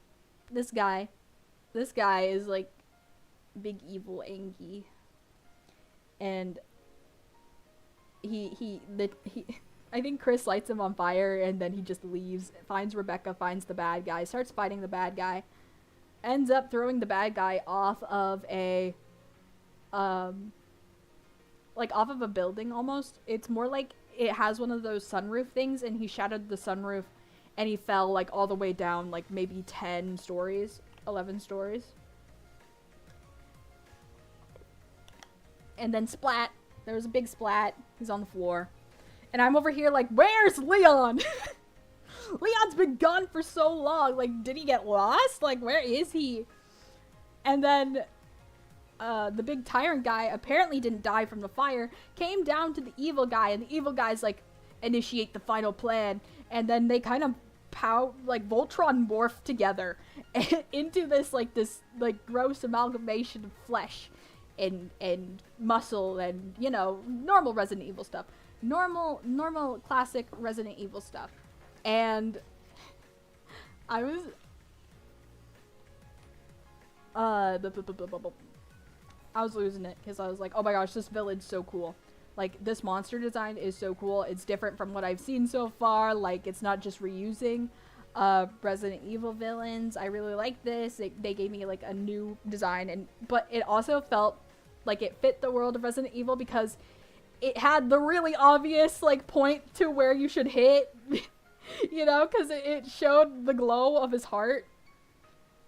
this guy is, like, big evil Angie. And he I think Chris lights him on fire, and then he just leaves, finds Rebecca, finds the bad guy, starts fighting the bad guy, ends up throwing the bad guy off of a like off of a building almost. It's more like it has one of those sunroof things, and he shattered the sunroof and he fell, like, all the way down, like, maybe 10 stories, 11 stories. And then splat. There was a big splat. He's on the floor. And I'm over here like, where's Leon? Leon's been gone for so long. Like, did he get lost? Like, where is he? And then the big tyrant guy apparently didn't die from the fire, came down to the evil guy, and the evil guy's like, initiate the final plan. And then they kind of like Voltron morph together into this gross amalgamation of flesh and muscle and, you know, normal Resident Evil stuff. Normal classic Resident Evil stuff. And I was losing it because I was like, oh my gosh, this villain's so cool. Like, this monster design is so cool. It's different from what I've seen so far. Like, it's not just reusing Resident Evil villains. I really like this. They gave me, like, a new design, but it also felt like it fit the world of Resident Evil because it had the really obvious, like, point to where you should hit, you know, because it showed the glow of his heart,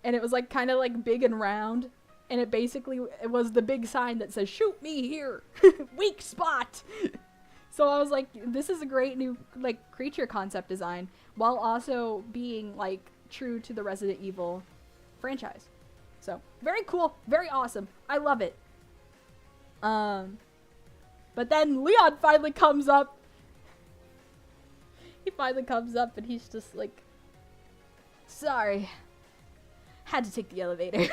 and it was, like, kind of, like, big and round. And it was the big sign that says, shoot me here, weak spot. So I was like, this is a great new, like, creature concept design, while also being, like, true to the Resident Evil franchise. So, very cool, very awesome. I love it. But then Leon finally comes up. He finally comes up and he's just like, sorry, had to take the elevator.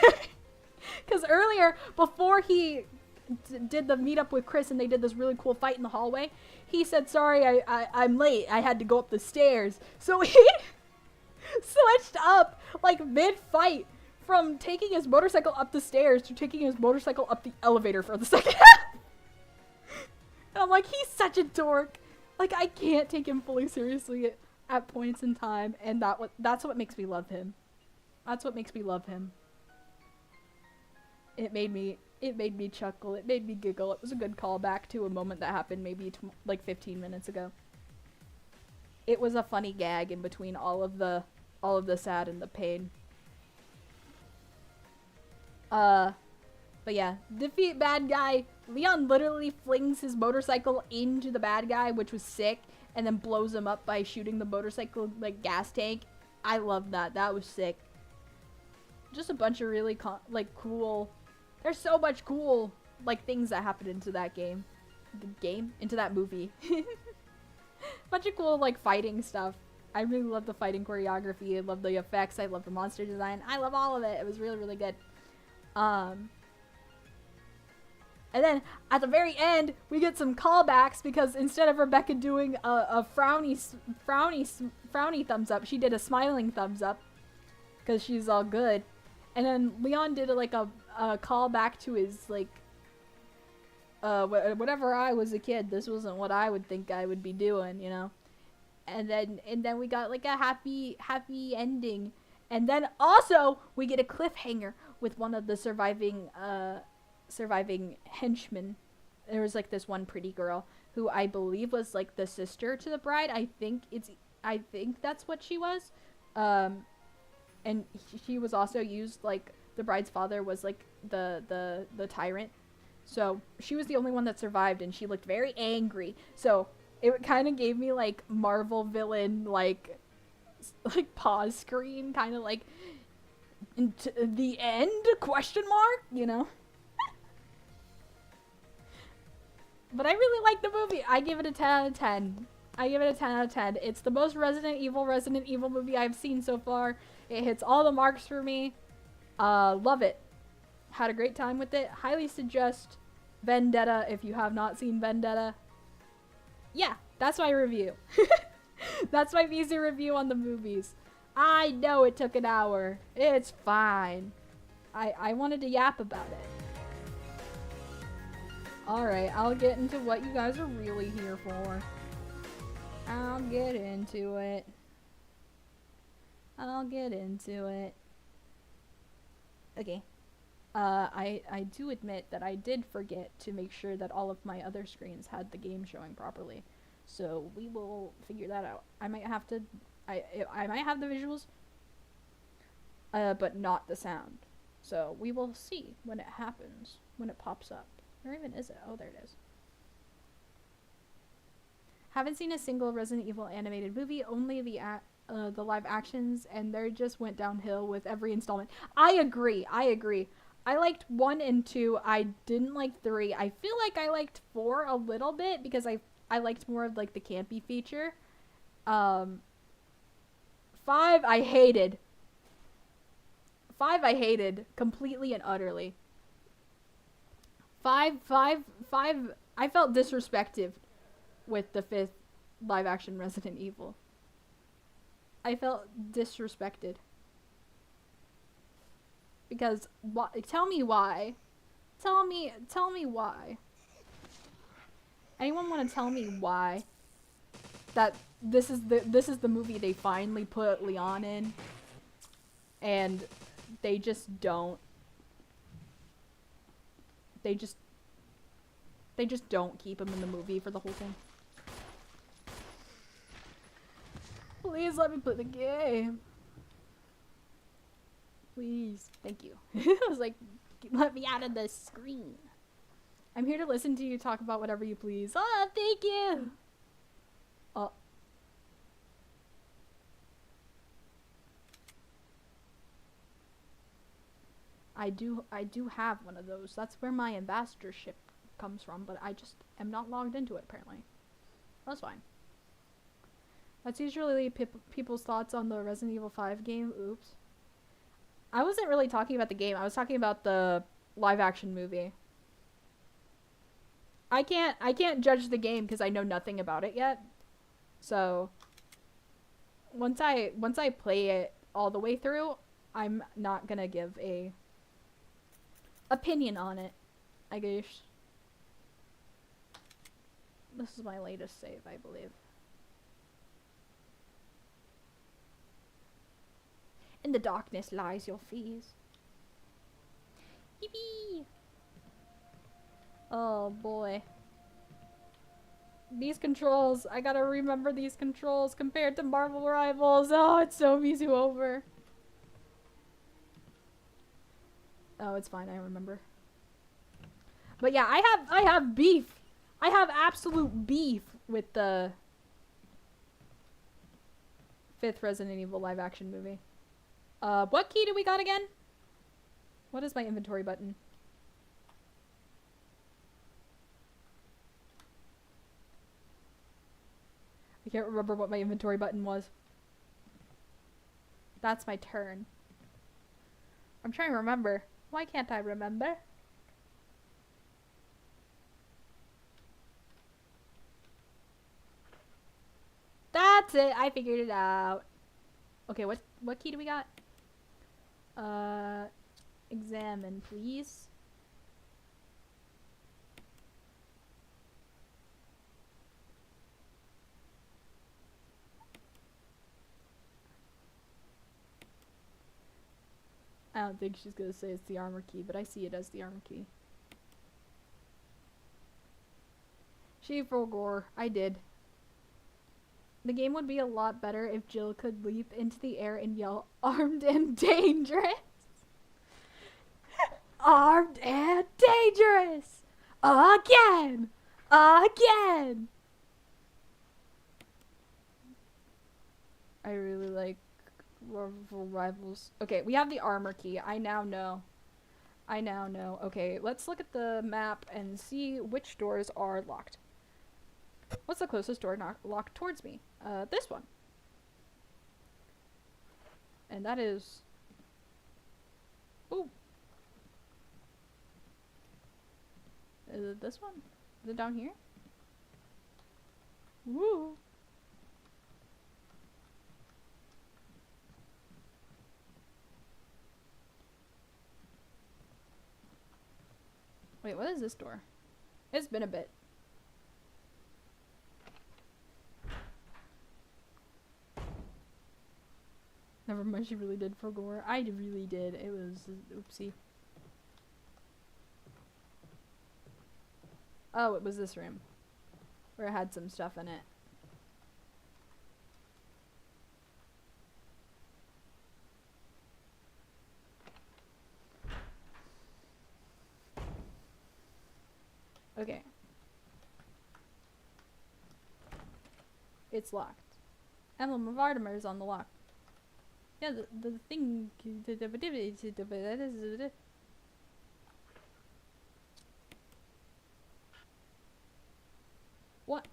Because earlier, before he did the meetup with Chris and they did this really cool fight in the hallway, he said, sorry, I'm late. I had to go up the stairs. So he switched up, like, mid-fight from taking his motorcycle up the stairs to taking his motorcycle up the elevator for the second half. And I'm like, he's such a dork. Like, I can't take him fully seriously at points in time. And that's what makes me love him. That's what makes me love him. It made me chuckle. It made me giggle. It was a good callback to a moment that happened maybe like 15 minutes ago. It was a funny gag in between all of the sad and the pain. But yeah, defeat bad guy. Leon literally flings his motorcycle into the bad guy, which was sick, and then blows him up by shooting the motorcycle, like, gas tank. I love that. That was sick. Just a bunch of really cool. There's so much cool, like, things that happened into that game. Into that movie. Bunch of cool, like, fighting stuff. I really love the fighting choreography. I love the effects. I love the monster design. I love all of it. It was really, really good. And then at the very end, we get some callbacks because instead of Rebecca doing a frowny thumbs up, she did a smiling thumbs up because she's all good. And then Leon did like a callback to his like, whenever I was a kid, this wasn't what I would think I would be doing, you know. And then we got like a happy ending. And then also we get a cliffhanger with one of the surviving henchmen. There was like this one pretty girl who I believe was like the sister to the bride. I think that's what she was. And she was also used, like, the bride's father was like the tyrant. So she was the only one that survived, and she looked very angry. So it kind of gave me like Marvel villain like pause screen, kind of like into the end question mark, you know. But I really like the movie. I give it a 10 out of 10. I give it a 10 out of 10. It's the most Resident Evil movie I've seen so far. It hits all the marks for me. Love it. Had a great time with it. Highly suggest Vendetta if you have not seen Vendetta. Yeah, that's my review. That's my Mizu review on the movies. I know it took an hour. It's fine. I wanted to yap about it. Alright, I'll get into what you guys are really here for. I'll get into it. Okay. I do admit that I did forget to make sure that all of my other screens had the game showing properly. So we will figure that out. I might have to... I might have the visuals, but not the sound. So we will see when it happens, when it pops up. Where even is it? Oh, there it is. Haven't seen a single Resident Evil animated movie, only the live actions, and they just went downhill with every installment. I agree. I liked 1 and 2. I didn't like 3. I feel like I liked 4 a little bit because I liked more of like the campy feature. 5 I hated. 5 I hated completely and utterly. 5 I felt disrespected with the 5th live action Resident Evil. I felt disrespected. Because tell me why. Tell me why. Anyone want to tell me why that this is the movie they finally put Leon in and they just don't keep him in the movie for the whole thing. Please let me play the game. Please. Thank you. I was like, let me out of the screen. I'm here to listen to you talk about whatever you please. Oh, thank you. Oh. I do have one of those. That's where my ambassadorship comes from, but I just am not logged into it apparently. That's fine. That's usually people's thoughts on the Resident Evil 5 game. Oops. I wasn't really talking about the game. I was talking about the live action movie. I can't judge the game because I know nothing about it yet. So once I play it all the way through, I'm not gonna give a opinion on it, I guess. This is my latest save, I believe. In the darkness lies your fears. Yippee! Oh boy. These controls, I gotta remember these controls compared to Marvel Rivals. Oh, it's so Mizu over. Oh, it's fine, I remember. But yeah, I have beef. I have absolute beef with the 5th Resident Evil live action movie. What key do we got again? What is my inventory button? I can't remember what my inventory button was. That's my turn. I'm trying to remember. Why can't I remember? That's it. I figured it out. Okay, what key do we got? Examine, please. I don't think she's gonna say it's the armor key, but I see it as the armor key. She forgore. I did. The game would be a lot better if Jill could leap into the air and yell, "Armed and dangerous!" Armed and dangerous! Again! Again! I really like rival rivals. Okay, we have the armor key. I now know. Okay, let's look at the map and see which doors are locked. What's the closest door locked towards me? This one. And that is... Ooh. Is it this one? Is it down here? Woo! Wait, what is this door? It's been a bit. Never mind, she really did forgore. I really did. It was oopsie. Oh, it was this room. Where it had some stuff in it. Okay. It's locked. Emblem of Artemis is on the lock. Yeah, the thing... What?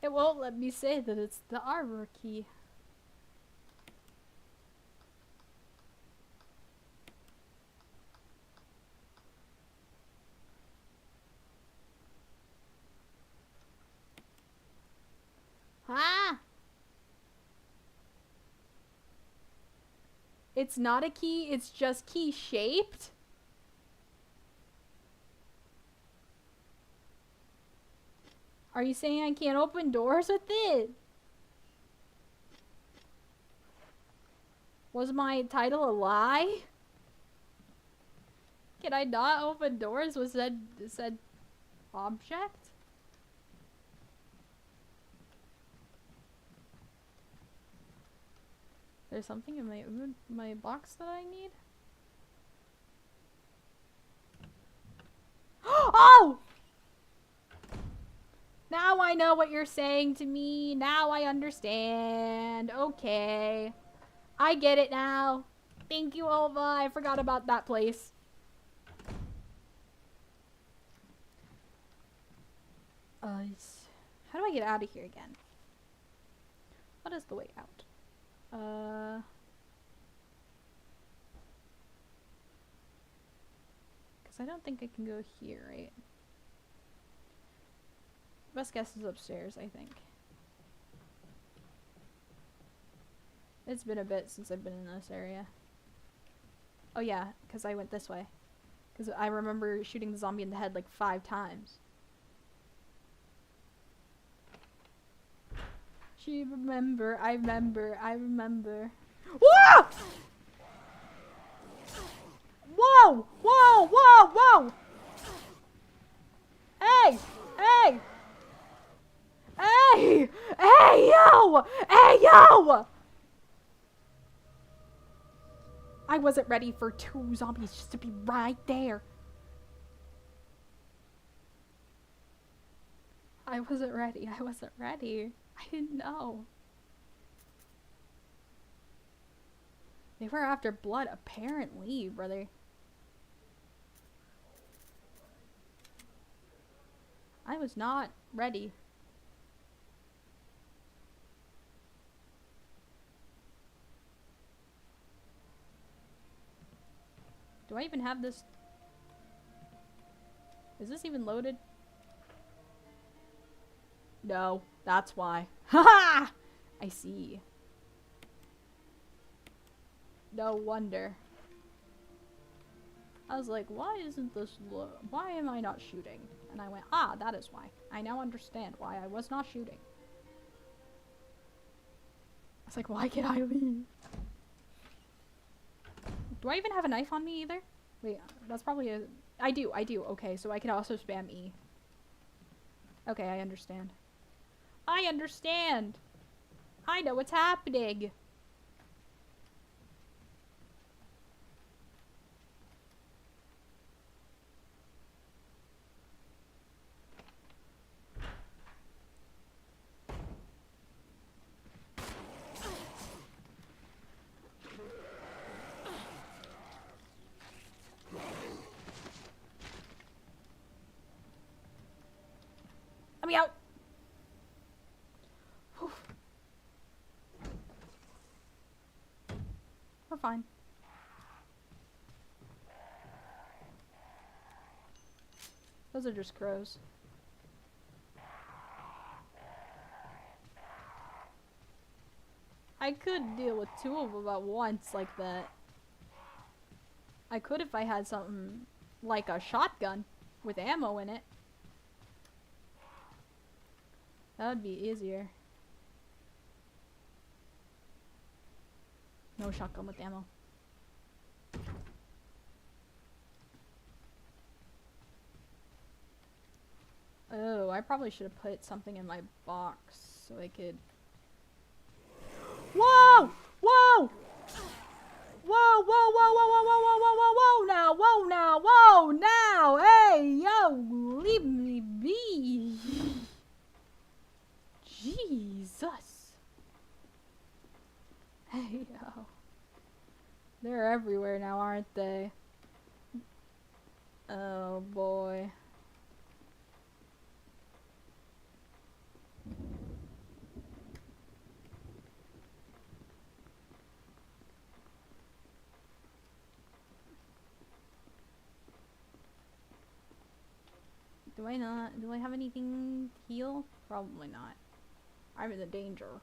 It won't let me say that it's the armor key. Ah! It's not a key, it's just key shaped? Are you saying I can't open doors with it? Was my title a lie? Can I not open doors with said object? There's something in my box that I need? Oh! Now I know what you're saying to me. Now I understand. Okay. I get it now. Thank you, Olva. I forgot about that place. How do I get out of here again? What is the way out? Because I don't think I can go here, right? Best guess is upstairs, I think. It's been a bit since I've been in this area. Oh yeah, because I went this way. Because I remember shooting the zombie in the head like 5 times. I remember. Whoa! Whoa! Whoa! Whoa! Whoa! Hey! Hey! Hey! Hey, yo! Hey, yo! I wasn't ready for 2 zombies just to be right there. I wasn't ready. I didn't know. They were after blood, apparently, brother. I was not ready. Do I even have this? Is this even loaded? No, that's why. Haha! I see. No wonder. I was like, why isn't this why am I not shooting? And I went, ah, that is why. I now understand why I was not shooting. I was like, why can I leave? Do I even have a knife on me either? Wait, that's probably a... I do. Okay, so I can also spam E. Okay, I understand. I understand! I know what's happening! Let me out! Whew. We're fine. Those are just crows. I could deal with two of them at once like that. I could if I had something like a shotgun with ammo in it. That would be easier. No shotgun with ammo. Oh, I probably should have put something in my box so I could... Whoa! Whoa! Whoa, whoa, whoa, whoa, whoa, whoa, whoa, whoa, whoa, whoa, now, whoa, now, whoa, now, hey, yo, leave me be. Jesus. Hey, yo. They're everywhere now, aren't they? Oh, boy. Do I have anything to heal? Probably not. I'm in the danger.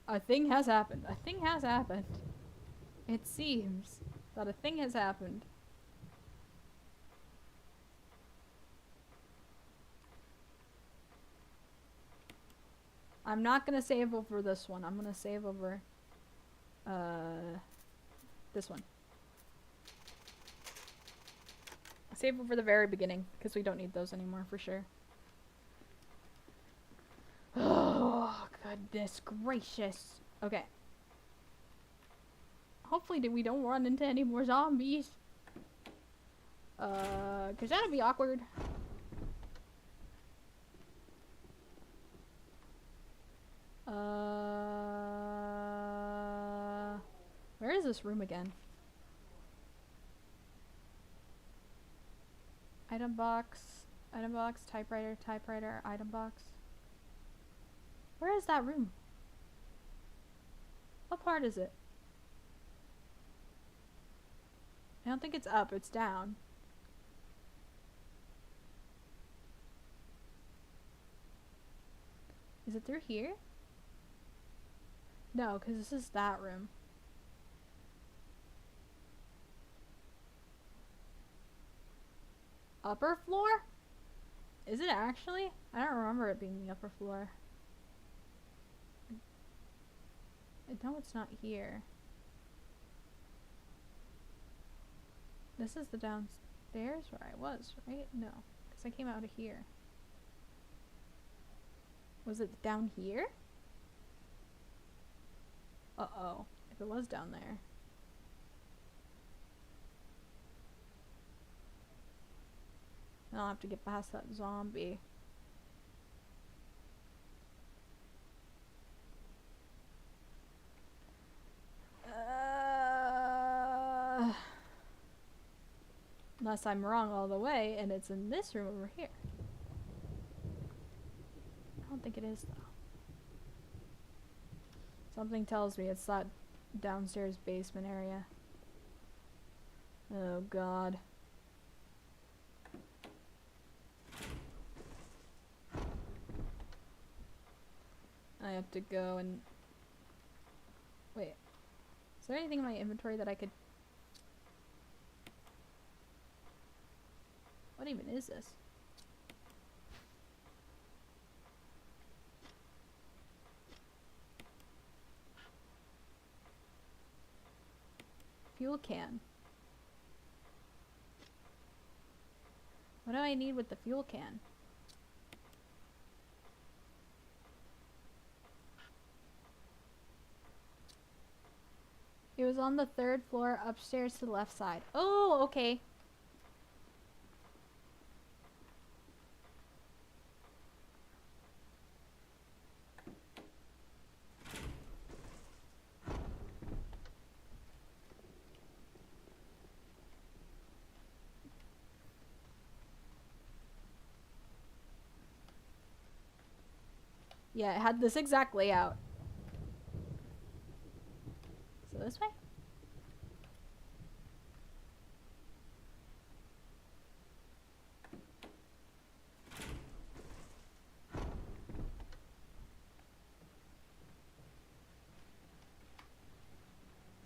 A thing has happened. A thing has happened. It seems that a thing has happened. I'm not gonna save over this one. I'm gonna save over this one. Save over the very beginning, because we don't need those anymore for sure. Oh, goodness gracious. Okay. Hopefully we don't run into any more zombies. Because that'd be awkward. Where is this room again? Item box, typewriter, item box. Where is that room? What part is it? I don't think it's up, it's down. Is it through here? No, because this is that room. Upper floor? Is it actually? I don't remember it being the upper floor. No, it's not here. This is the downstairs where I was, right? No, because I came out of here. Was it down here? Uh-oh. If it was down there. I'll have to get past that zombie. Unless I'm wrong all the way and it's in this room over here. I don't think it is though. Something tells me it's that downstairs basement area. Oh god. I have to go and... Wait. Is there anything in my inventory that I could... What even is this? Fuel can. What do I need with the fuel can? It was on the 3rd floor upstairs to the left side. Oh, okay. Yeah, it had this exact layout. So this way?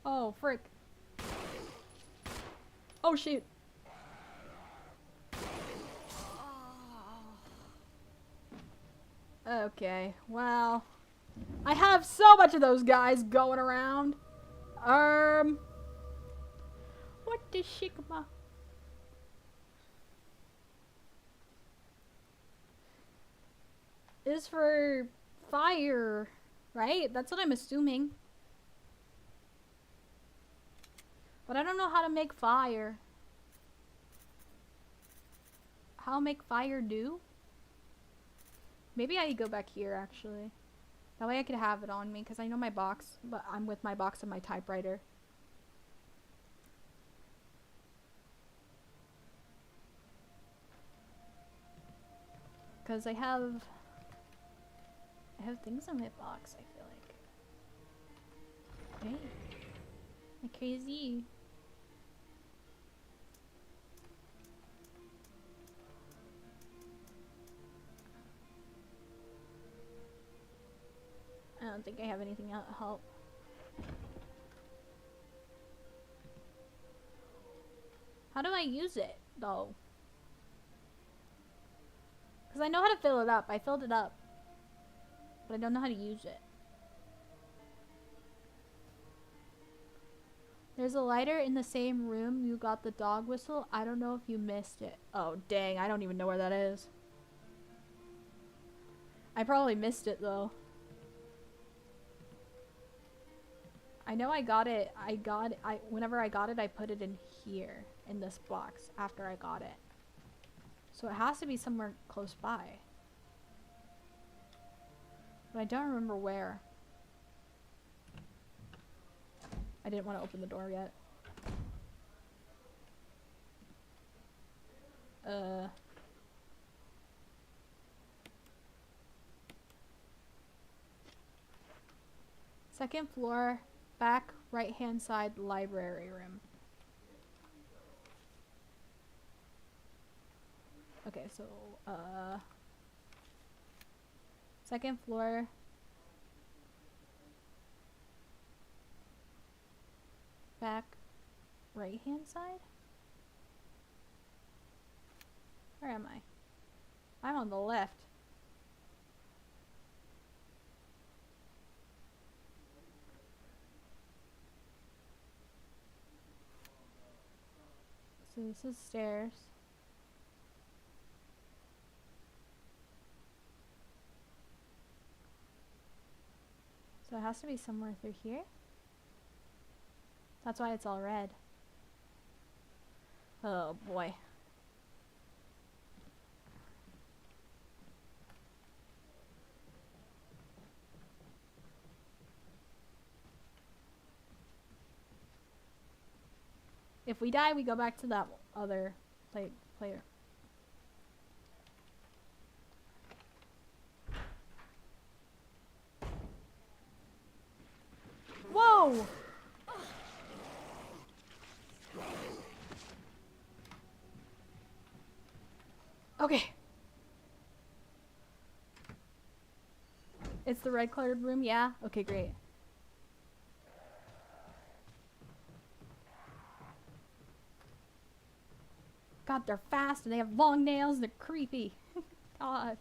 Oh, frick. Oh, shoot. Okay, well, I have so much of those guys going around. What is Shikma? Is for fire, right? That's what I'm assuming. But I don't know how to make fire. How make fire do? Maybe I go back here, actually. That way I could have it on me, because I know my box, but I'm with my box and my typewriter. Because I have things in my box, I feel like. Hey. Like crazy. I don't think I have anything to help. How do I use it, though? Because I know how to fill it up. I filled it up. But I don't know how to use it. There's a lighter in the same room you got the dog whistle. I don't know if you missed it. Oh, dang. I don't even know where that is. I probably missed it, though. I know I got it. Whenever I got it, I put it in here, in this box, after I got it. So it has to be somewhere close by. But I don't remember where. I didn't want to open the door yet. Second floor, back right hand side library room. Okay, so second floor, back right hand side. Where am I? I'm on the left. So this is stairs. So it has to be somewhere through here. That's why it's all red. Oh boy. If we die, we go back to that other player. Whoa! Okay. It's the red colored room, yeah? Okay, great. God, they're fast and they have long nails and they're creepy. God.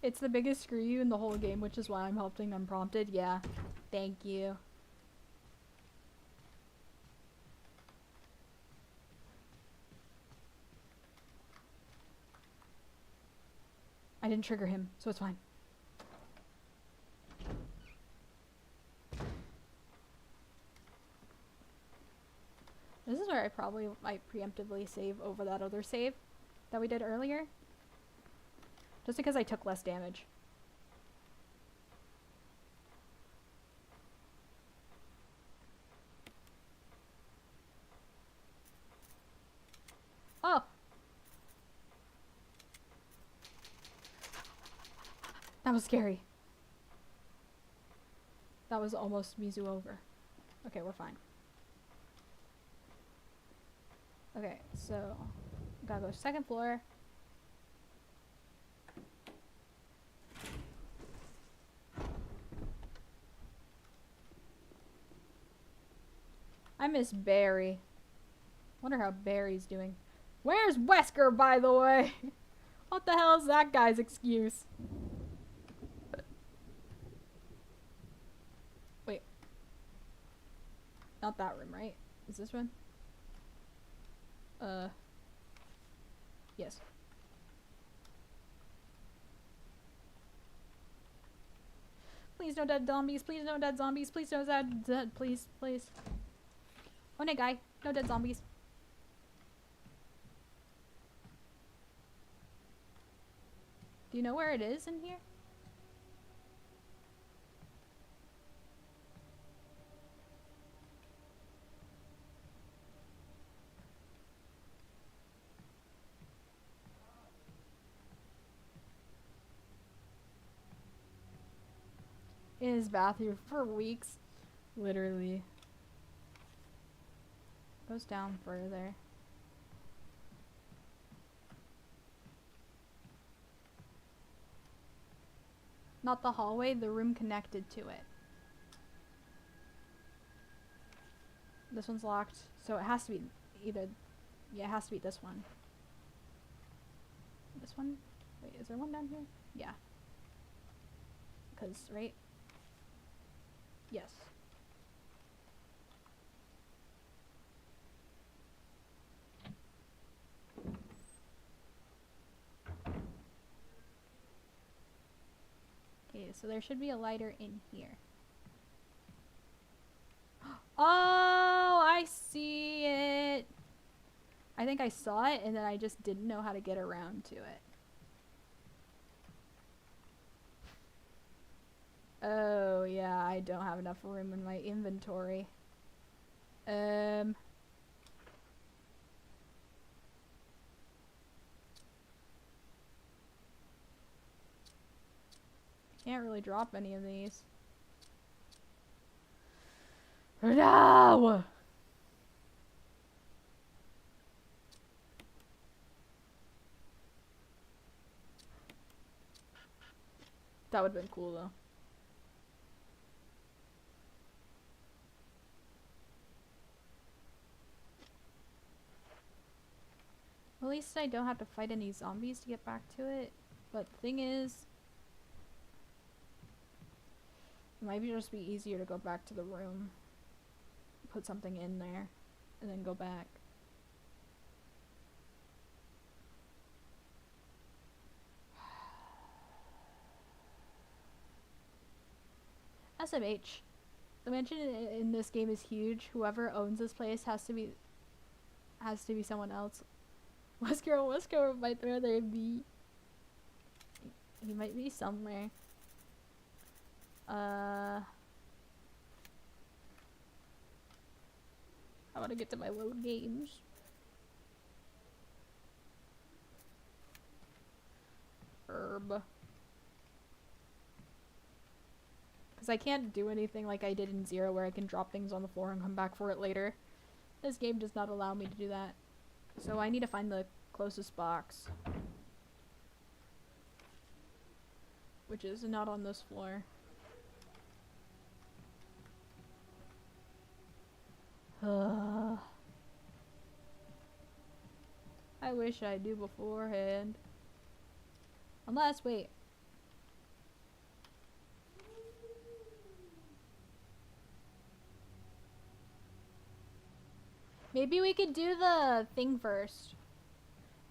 It's the biggest screw you in the whole game, which is why I'm helping unprompted. Yeah. Thank you. I didn't trigger him, so it's fine. This is where I probably might preemptively save over that other save that we did earlier. Just because I took less damage. Oh! That was scary. That was almost Mizu over. Okay, we're fine. Okay, so gotta go second floor. I miss Barry. Wonder how Barry's doing. Where's Wesker, by the way? What the hell is that guy's excuse? Wait. Not that room, right? Is this one? Yes. Please no dead zombies, please no dead zombies, please no dead, please, please. Oh, no, guy. No dead zombies. Do you know where it is in here? In his bathroom for weeks. Literally. Goes down further. Not the hallway, the room connected to it. This one's locked, so it has to be either... Yeah, it has to be this one. This one? Wait, is there one down here? Yeah. Because, right? Yes. Okay, so there should be a lighter in here. Oh, I see it. I think I saw it and then I just didn't know how to get around to it. Oh, yeah, I don't have enough room in my inventory. Can't really drop any of these. No! That would have been cool, though. At least I don't have to fight any zombies to get back to it. But the thing is, it might just be easier to go back to the room. Put something in there, and then go back. SMH. The mansion in this game is huge. Whoever owns this place has to be someone else. Wesker might rather be. He might be somewhere. I want to get to my load games. Herb. Because I can't do anything like I did in Zero where I can drop things on the floor and come back for it later. This game does not allow me to do that. So I need to find the closest box. Which is not on this floor. I wish I knew beforehand. Unless, wait. Maybe we could do the thing first.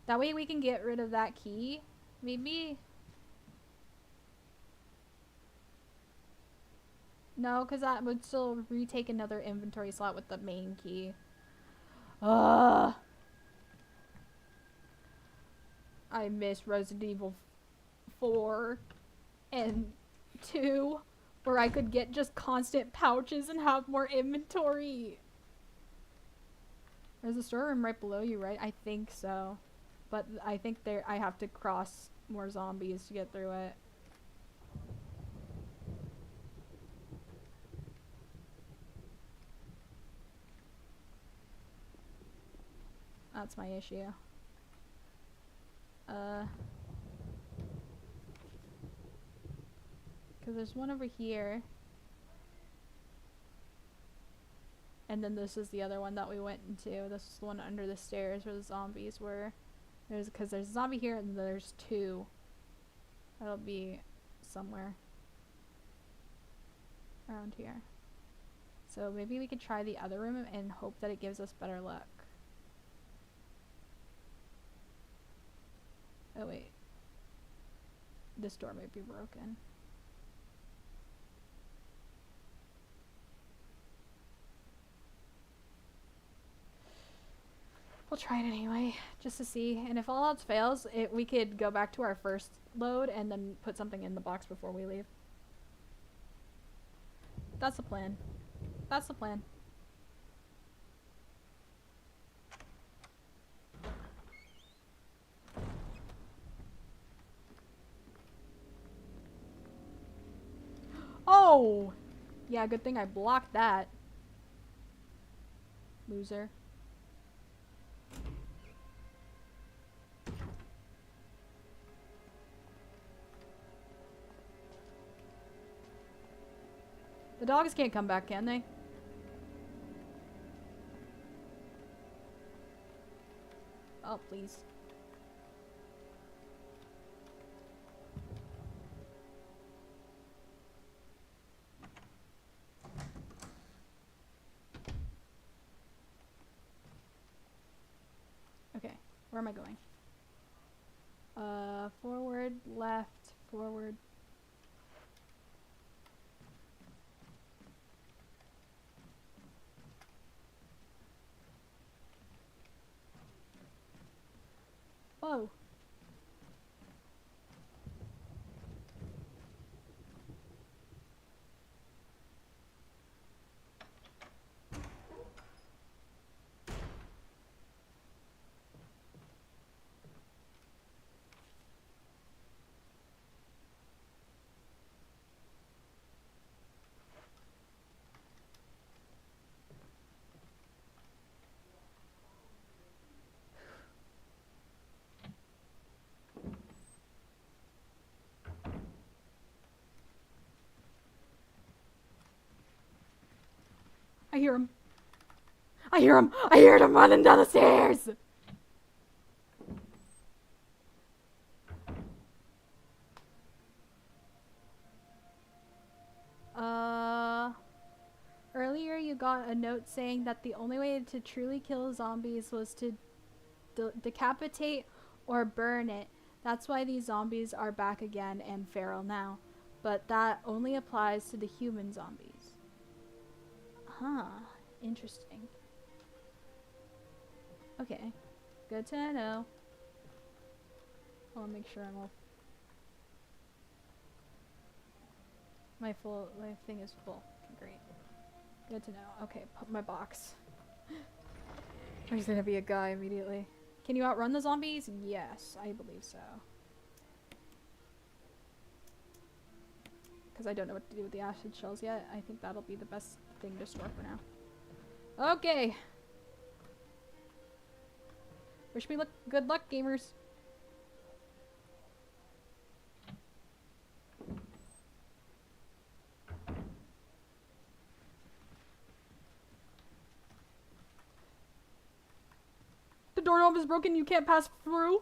That way we can get rid of that key. Maybe. No, because that would still retake another inventory slot with the main key. I miss Resident Evil 4 and 2, where I could get just constant pouches and have more inventory. There's a storeroom right below you, right? I think so. But I think I have to cross more zombies to get through it. That's my issue. Because there's one over here. And then this is the other one that we went into. This is the one under the stairs where the zombies were. Because there's a zombie here and there's two. That'll be somewhere around here. So maybe we could try the other room and hope that it gives us better luck. Oh wait. This door might be broken. We'll try it anyway, just to see. And if all else fails, we could go back to our first load and then put something in the box before we leave. That's the plan. That's the plan. Oh! Yeah, good thing I blocked that. Loser. The dogs can't come back, can they? Oh, please. Okay, where am I going? Forward, left, forward. Whoa. I hear him. I hear him. I heard him running down the stairs. Earlier you got a note saying that the only way to truly kill zombies was to decapitate or burn it. That's why these zombies are back again and feral now. But that only applies to the human zombies. Huh. Interesting. Okay. Good to know. I want to make sure I'm all... My thing is full. Okay, great. Good to know. Okay, put my box. There's gonna be a guy immediately. Can you outrun the zombies? Yes, I believe so. Because I don't know what to do with the acid shells yet. I think that'll be the best thing to store for now. Okay. Wish me good luck, gamers. The doorknob is broken, you can't pass through.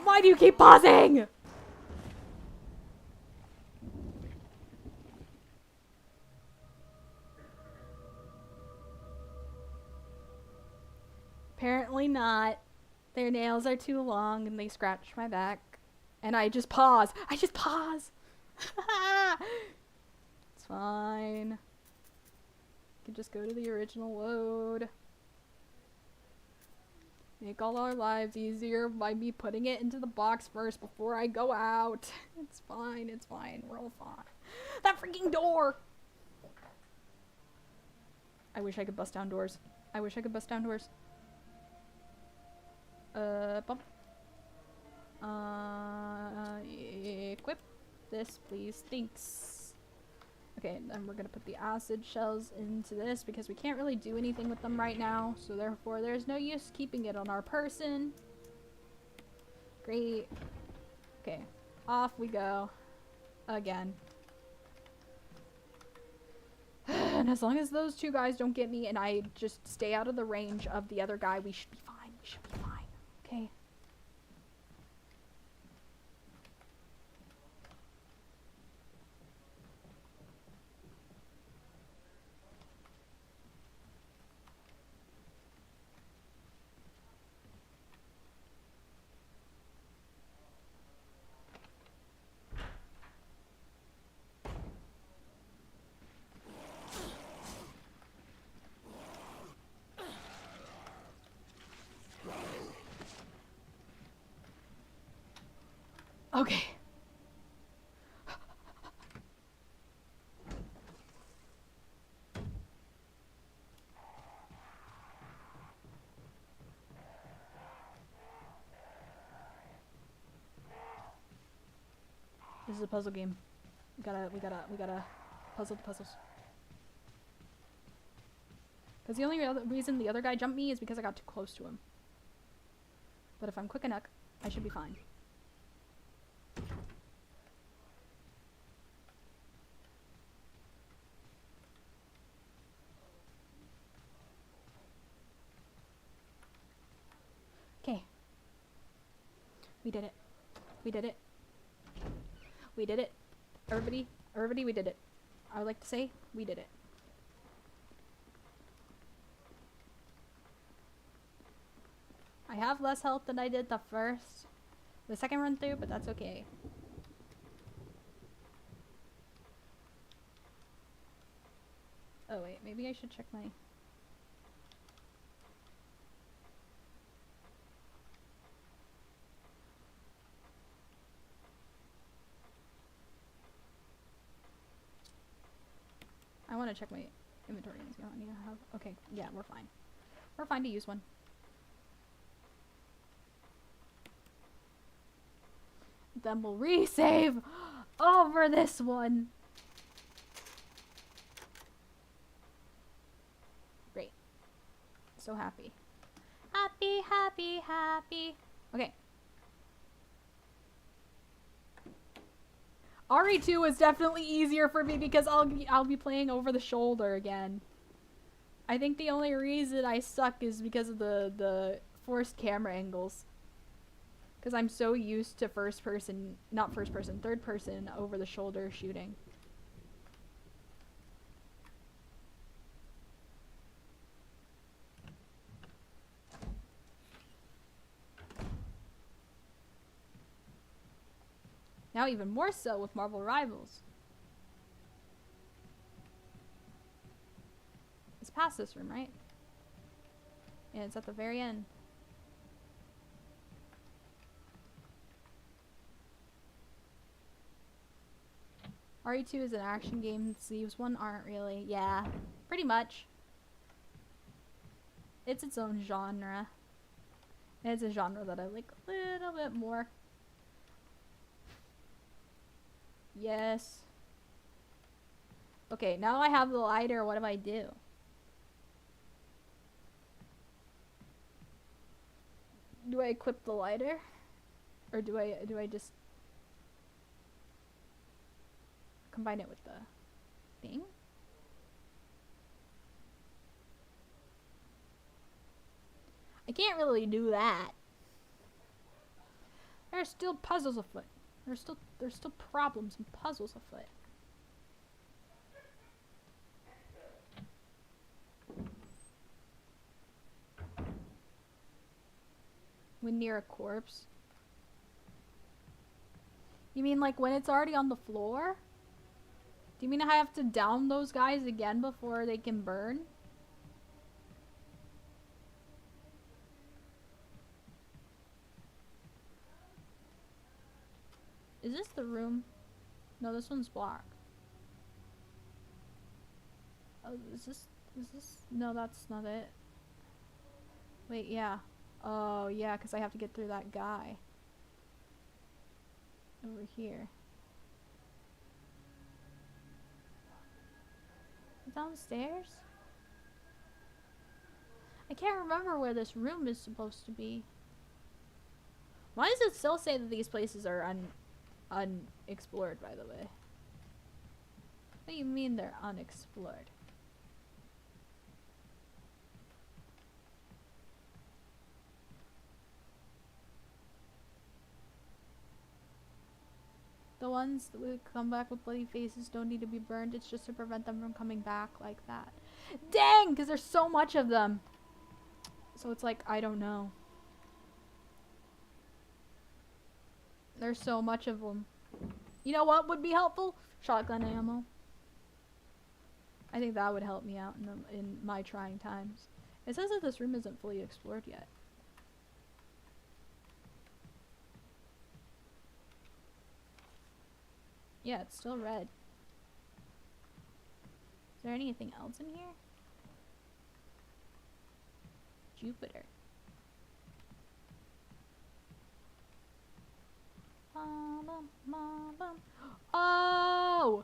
Why do you keep pausing? Apparently not. Their nails are too long and they scratch my back. And I just pause. I just pause. It's fine. You can just go to the original load. Make all our lives easier by me putting it into the box first before I go out. It's fine, it's fine. We're all fine. That freaking door! I wish I could bust down doors. I wish I could bust down doors. Bump. Equip this, please. Thanks. Okay, then we're gonna put the acid shells into this because we can't really do anything with them right now, so therefore there's no use keeping it on our person. Great. Okay, off we go. Again. And as long as those two guys don't get me and I just stay out of the range of the other guy, we should be fine. We should be fine. Okay. Okay. This is a puzzle game. We gotta puzzle the puzzles. Because the only reason the other guy jumped me is because I got too close to him. But if I'm quick enough, I should be fine. Okay. We did it. We did it. We did it. Everybody, we did it. I would like to say, we did it. I have less health than I did the second run through, but that's okay. Oh wait, maybe I should check my... I want to check my inventory and see how many I have. Okay, yeah, we're fine. We're fine to use one. Then we'll resave over this one. Great. So happy. Happy, happy, happy. Okay. RE2 is definitely easier for me because I'll be playing over the shoulder again. I think the only reason I suck is because of the forced camera angles. Because I'm so used to third person over the shoulder shooting. Now even more so with Marvel Rivals. It's past this room, right? Yeah, it's at the very end. RE2 is an action game. These one aren't really. Yeah, pretty much. It's its own genre. And it's a genre that I like a little bit more. Yes. Okay, now I have the lighter. What do I do? Do I equip the lighter? Or do I just combine it with the thing? I can't really do that. There's still puzzles afoot. There's still problems and puzzles afoot. When near a corpse? You mean like when it's already on the floor? Do you mean I have to down those guys again before they can burn? Is this the room? No, this one's black. Oh, is this, no, that's not it. Wait, yeah. Oh, yeah, because I have to get through that guy. Over here. Downstairs? I can't remember where this room is supposed to be. Why does it still say that these places are unexplored, by the way? What do you mean they're unexplored? The ones that would come back with bloody faces don't need to be burned. It's just to prevent them from coming back like that. Dang! Because there's so much of them. So it's like, I don't know. There's so much of them. You know what would be helpful? Shotgun ammo. I think that would help me out in my trying times. It says that this room isn't fully explored yet. Yeah, it's still red. Is there anything else in here? Jupiter. Oh!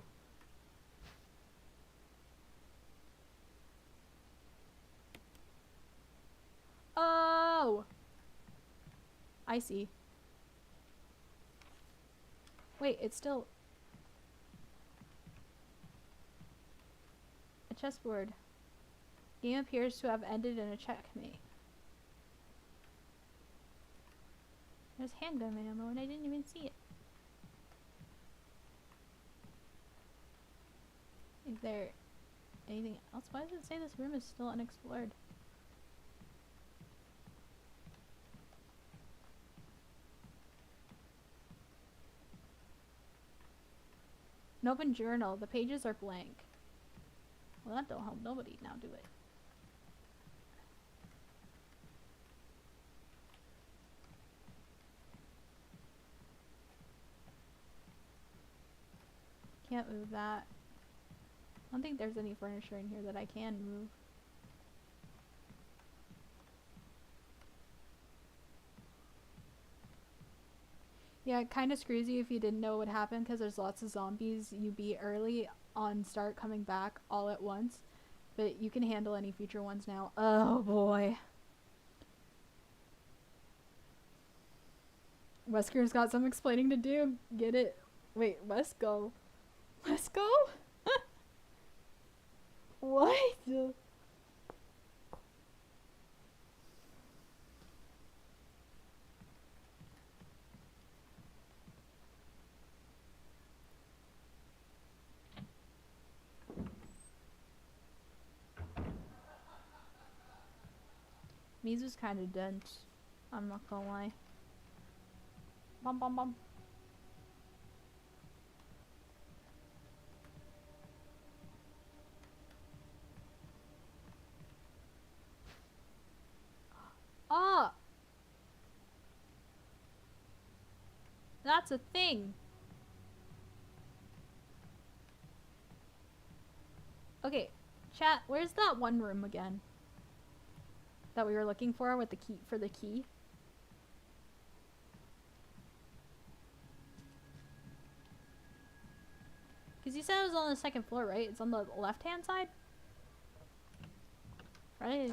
Oh! I see. Wait, it's still... a chessboard. Game appears to have ended in a checkmate. There's handgun ammo and I didn't even see it. Is there anything else? Why does it say this room is still unexplored? An open journal. The pages are blank. Well, that don't help nobody now, do it? Can't move that. I don't think there's any furniture in here that I can move. Yeah, it kind of screws you if you didn't know what would happen because there's lots of zombies you beat early on start coming back all at once. But you can handle any future ones now. Oh boy. Wesker's got some explaining to do. Get it? Wait, let's go. Let's go? What? Mizu's kind of dense. I'm not gonna lie. Bum bum bum. Ah! That's a thing! Okay, chat, where's that one room again? That we were looking for with the key, for the key? Because you said it was on the second floor, right? It's on the left-hand side? Right.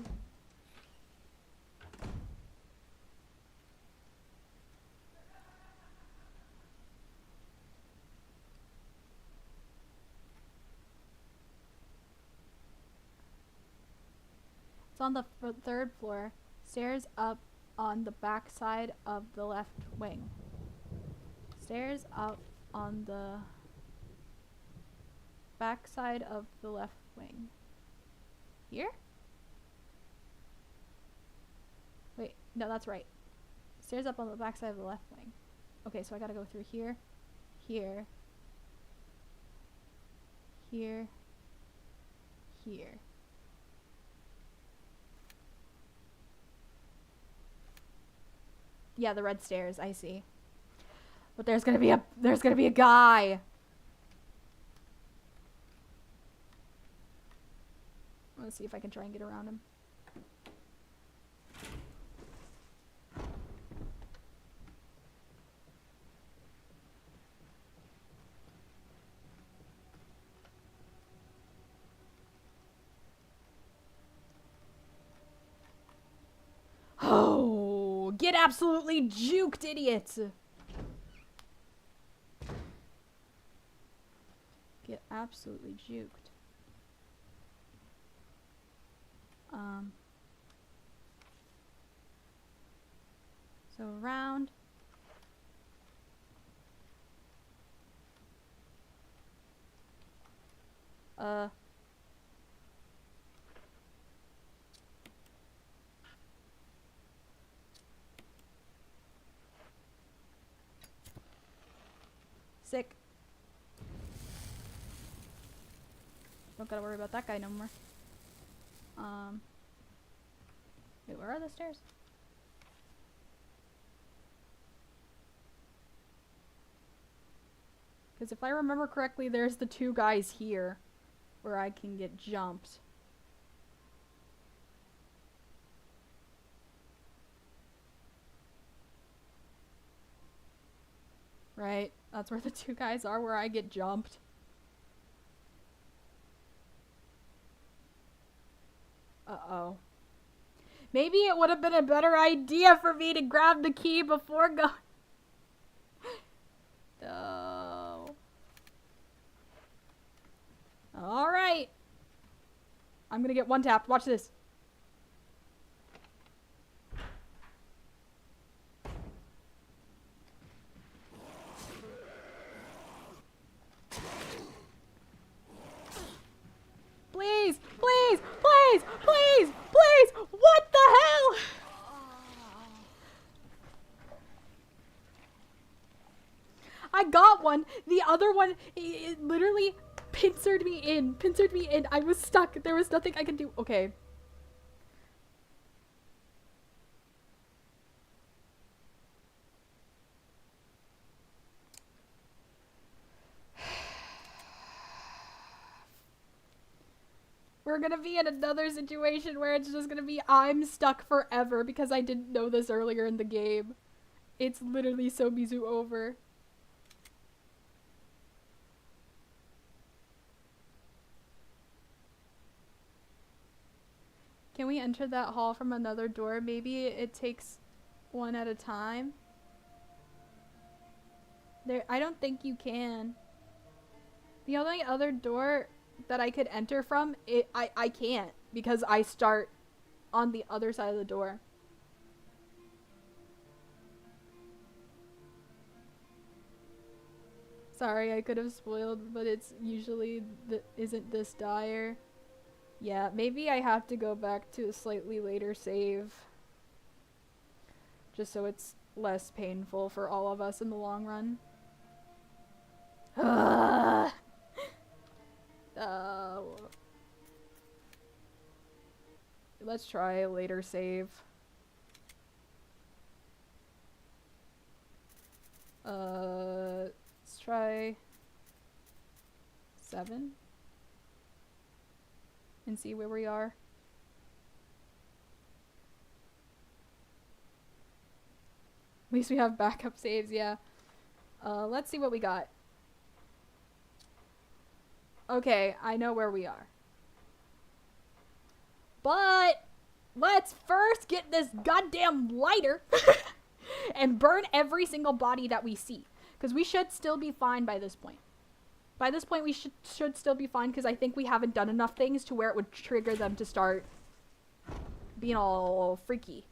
It's on the third floor. Stairs up on the back side of the left wing. Stairs up on the back side of the left wing. Here? Wait, no, that's right. Stairs up on the back side of the left wing. Okay, so I gotta go through here, here, here, here. Yeah, the red stairs, I see. But there's gonna be a guy. Let's see if I can try and get around him. Oh, get absolutely juked, idiots. Get absolutely juked. So around. Sick. Don't gotta worry about that guy no more. Wait, where are the stairs? Because if I remember correctly, there's the two guys here where I can get jumped. Right? That's where the two guys are where I get jumped. Uh-oh. Maybe it would have been a better idea for me to grab the key before going. Oh. Alright. I'm gonna get one tapped. Watch this. Please, please, please, please, please! What the hell? I got one. The other one, it literally pincered me in. I was stuck. There was nothing I could do. Okay. We're gonna be in another situation where it's just gonna be I'm stuck forever because I didn't know this earlier in the game. It's literally so Mizu over. Can we enter that hall from another door? Maybe it takes one at a time. I don't think you can. The only other door that I could enter from, I can't because I start on the other side of the door. Sorry, I could have spoiled, but it's usually isn't this dire. Yeah, maybe I have to go back to a slightly later save. Just so it's less painful for all of us in the long run. Let's try a later save. Let's try 7 and see where we are. At least we have backup saves, yeah. Let's see what we got. Okay, I know where we are. But let's first get this goddamn lighter and burn every single body that we see. Because we should still be fine by this point. By this point, we should still be fine because I think we haven't done enough things to where it would trigger them to start being all freaky.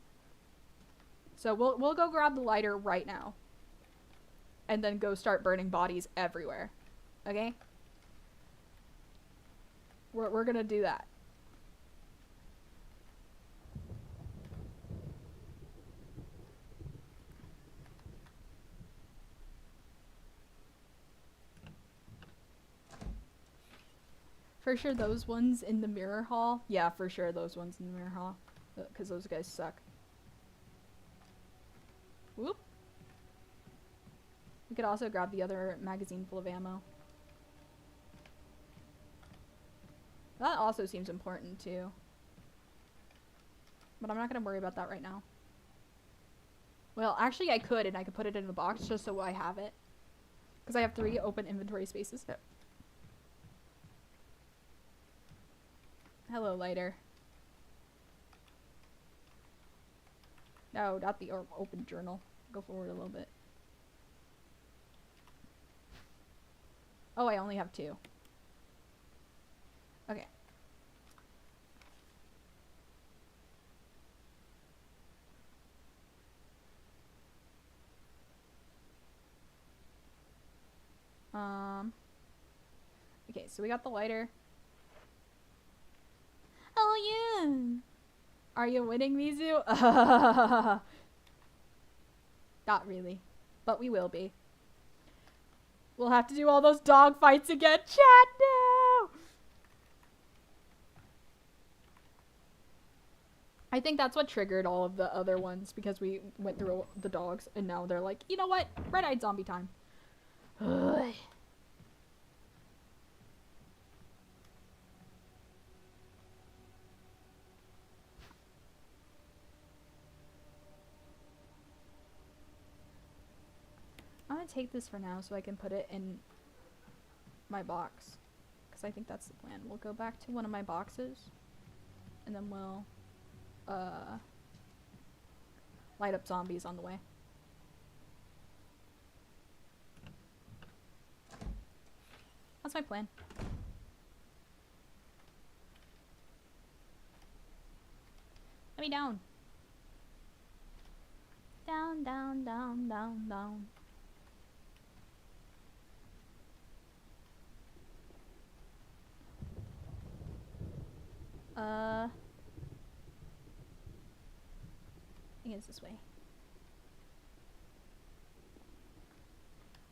So we'll go grab the lighter right now. And then go start burning bodies everywhere. Okay? We're gonna do that. For sure those ones in the mirror hall. Yeah, for sure those ones in the mirror hall. Because those guys suck. Whoop. We could also grab the other magazine full of ammo. That also seems important too. But I'm not going to worry about that right now. Well, actually I could, and I could put it in the box just so I have it. Because I have 3 open inventory spaces. Hello, lighter. No, not the open journal. Go forward a little bit. Oh, I only have 2. Okay. Okay, so we got the lighter. Oh yeah! Are you winning, Mizu? Not really. But we will be. We'll have to do all those dog fights again. Chat, no! I think that's what triggered all of the other ones, because we went through the dogs, and now they're like, you know what? Red-eyed zombie time. Ugh. I'm gonna take this for now so I can put it in my box. Because I think that's the plan. We'll go back to one of my boxes. And then we'll light up zombies on the way. That's my plan. Let me down. Down, down, down, down, down. I think it's this way.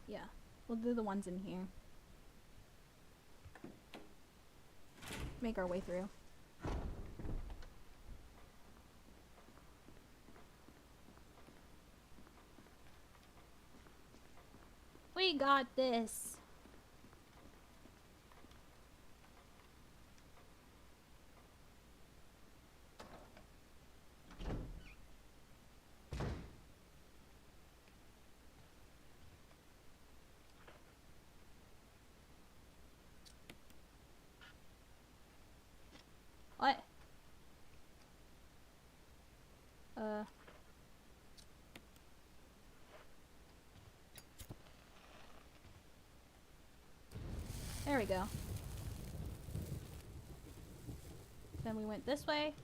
Yeah, we'll do the ones in here. Make our way through. We got this. What? There we go. Then we went this way.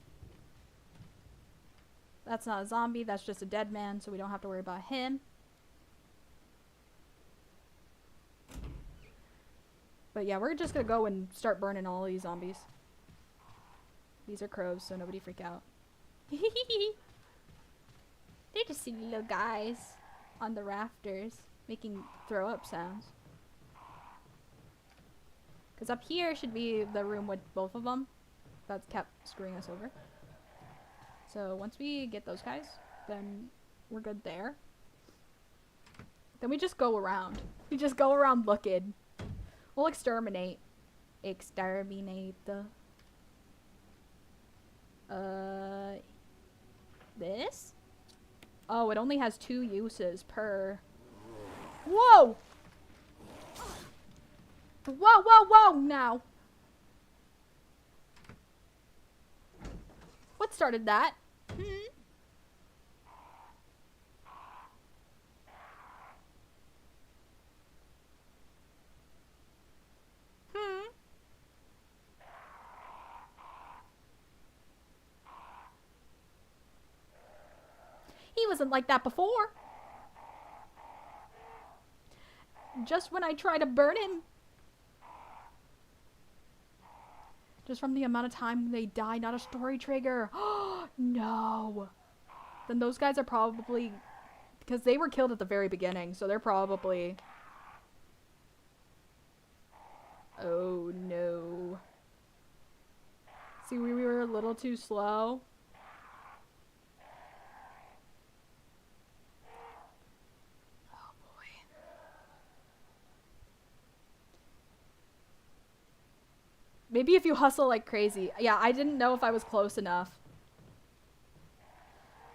That's not a zombie, that's just a dead man, so we don't have to worry about him. But yeah, we're just gonna go and start burning all these zombies. These are crows, so nobody freak out. They're just silly little guys on the rafters making throw up sounds. Because up here should be the room with both of them. That's kept screwing us over. So once we get those guys, then we're good there. Then we just go around. We just go around looking. We'll exterminate. Exterminate the... This? Oh, it only has 2 uses per... Whoa! Whoa, whoa, whoa, now. What started that? Hmm? Hmm? He wasn't like that before. Just when I try to burn him. Just from the amount of time they die, not a story trigger. No. Then those guys are probably... Because they were killed at the very beginning, so they're probably... Oh, no. See, we were a little too slow. Oh, boy. Maybe if you hustle like crazy. Yeah, I didn't know if I was close enough.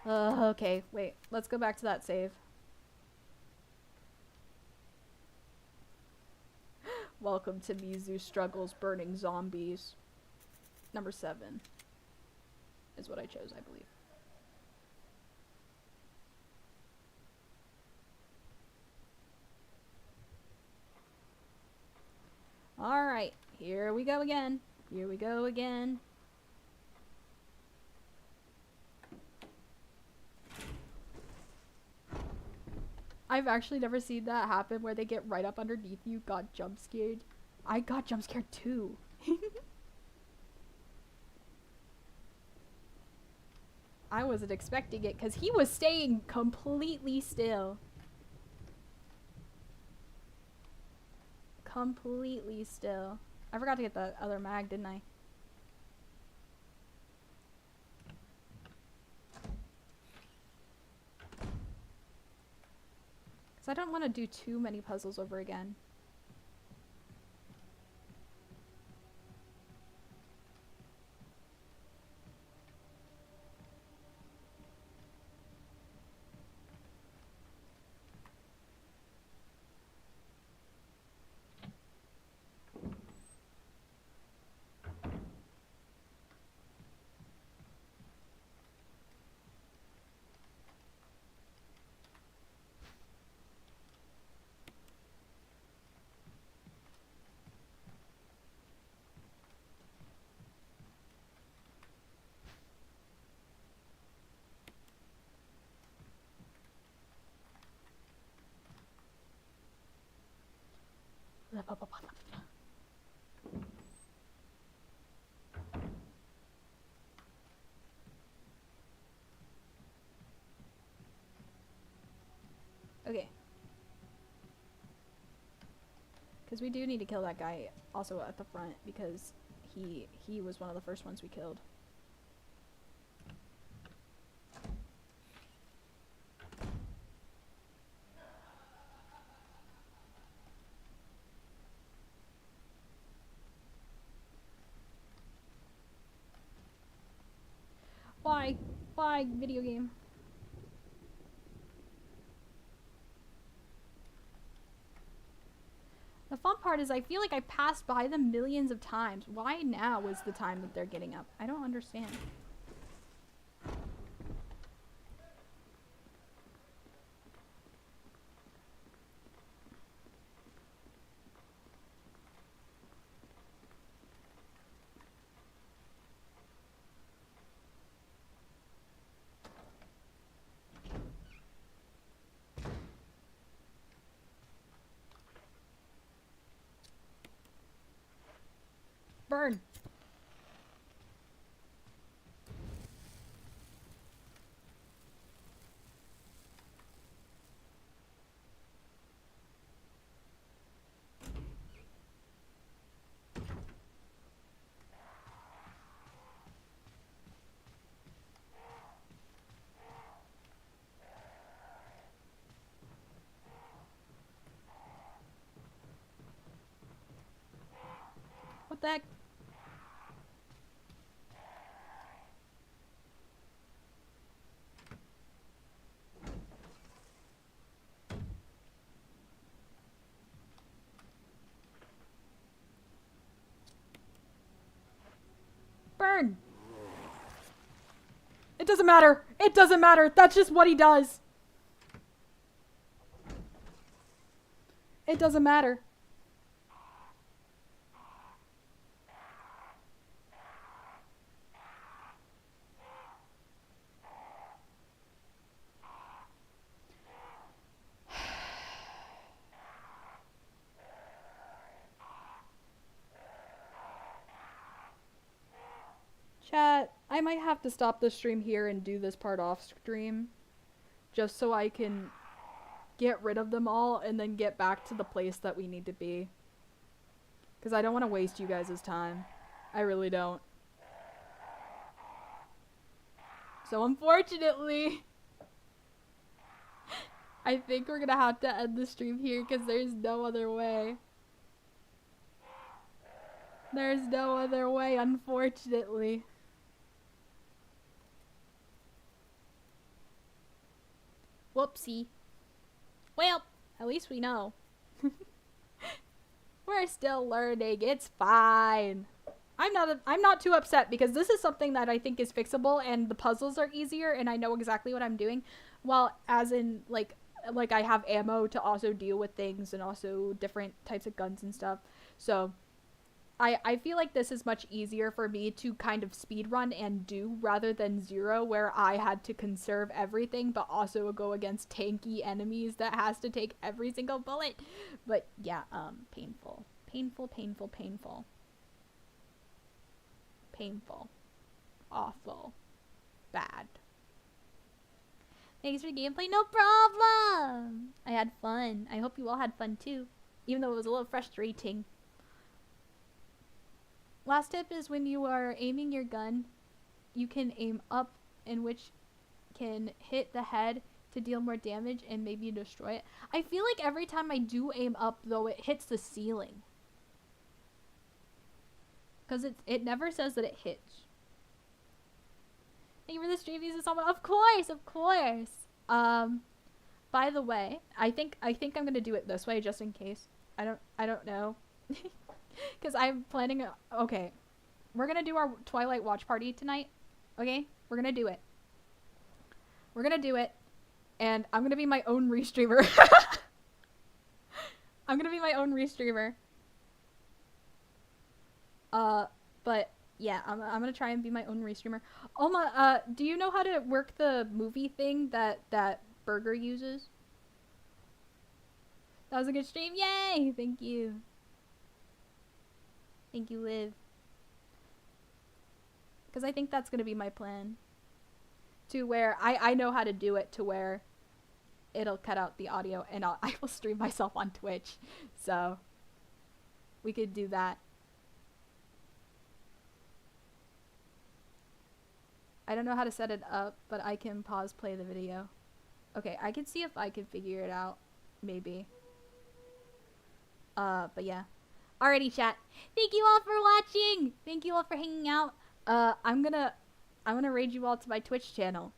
Okay, wait. Let's go back to that save. Welcome to Mizu Struggles Burning Zombies. Number 7 is what I chose, I believe. Alright, here we go again. Here we go again. I've actually never seen that happen where they get right up underneath you, got jump scared. I got jump scared too. I wasn't expecting it because he was staying completely still. Completely still. I forgot to get the other mag, didn't I? Because I don't want to do too many puzzles over again. Okay. Because we do need to kill that guy also at the front because he was one of the first ones we killed. Why? Why, video game? The fun part is I feel like I passed by them millions of times. Why now is the time that they're getting up? I don't understand. Burn. What the heck? turn. It doesn't matter. It doesn't matter. That's just what he does. It doesn't matter. Chat, I might have to stop the stream here and do this part off stream. Just so I can get rid of them all and then get back to the place that we need to be. Because I don't want to waste you guys' time. I really don't. So unfortunately, I think we're gonna have to end the stream here because there's no other way. There's no other way, unfortunately. Whoopsie. Well, at least we know. We're still learning. It's fine. I'm not too upset because this is something that I think is fixable and the puzzles are easier and I know exactly what I'm doing. Well, as in like I have ammo to also deal with things and also different types of guns and stuff. So I feel like this is much easier for me to kind of speed run and do rather than Zero where I had to conserve everything but also go against tanky enemies that has to take every single bullet. But yeah, painful. Painful, painful, painful. Painful. Awful. Bad. Thanks for gameplay. No problem! I had fun. I hope you all had fun too. Even though it was a little frustrating. Last tip is when you are aiming your gun, you can aim up, in which can hit the head to deal more damage and maybe destroy it. I feel like every time I do aim up, though, it hits the ceiling. Because it never says that it hits. Thank you for the stream, Mizu-sama. Of course, of course. By the way, I think I'm gonna do it this way just in case. I don't know. Because I'm planning okay, we're gonna do our Twilight watch party tonight. Okay, we're gonna do it. We're gonna do it, and I'm gonna be my own restreamer. I'm gonna be my own restreamer. But yeah, I'm gonna try and be my own restreamer. Oma, do you know how to work the movie thing that Burger uses? That was a good stream. Yay! Thank you. Thank you, Liv. Because I think that's going to be my plan. To where I know how to do it to where it'll cut out the audio and I will stream myself on Twitch. So we could do that. I don't know how to set it up, but I can pause play the video. Okay, I can see if I can figure it out. Maybe. But yeah. Alrighty, chat. Thank you all for watching. Thank you all for hanging out. I'm gonna raid you all to my Twitch channel.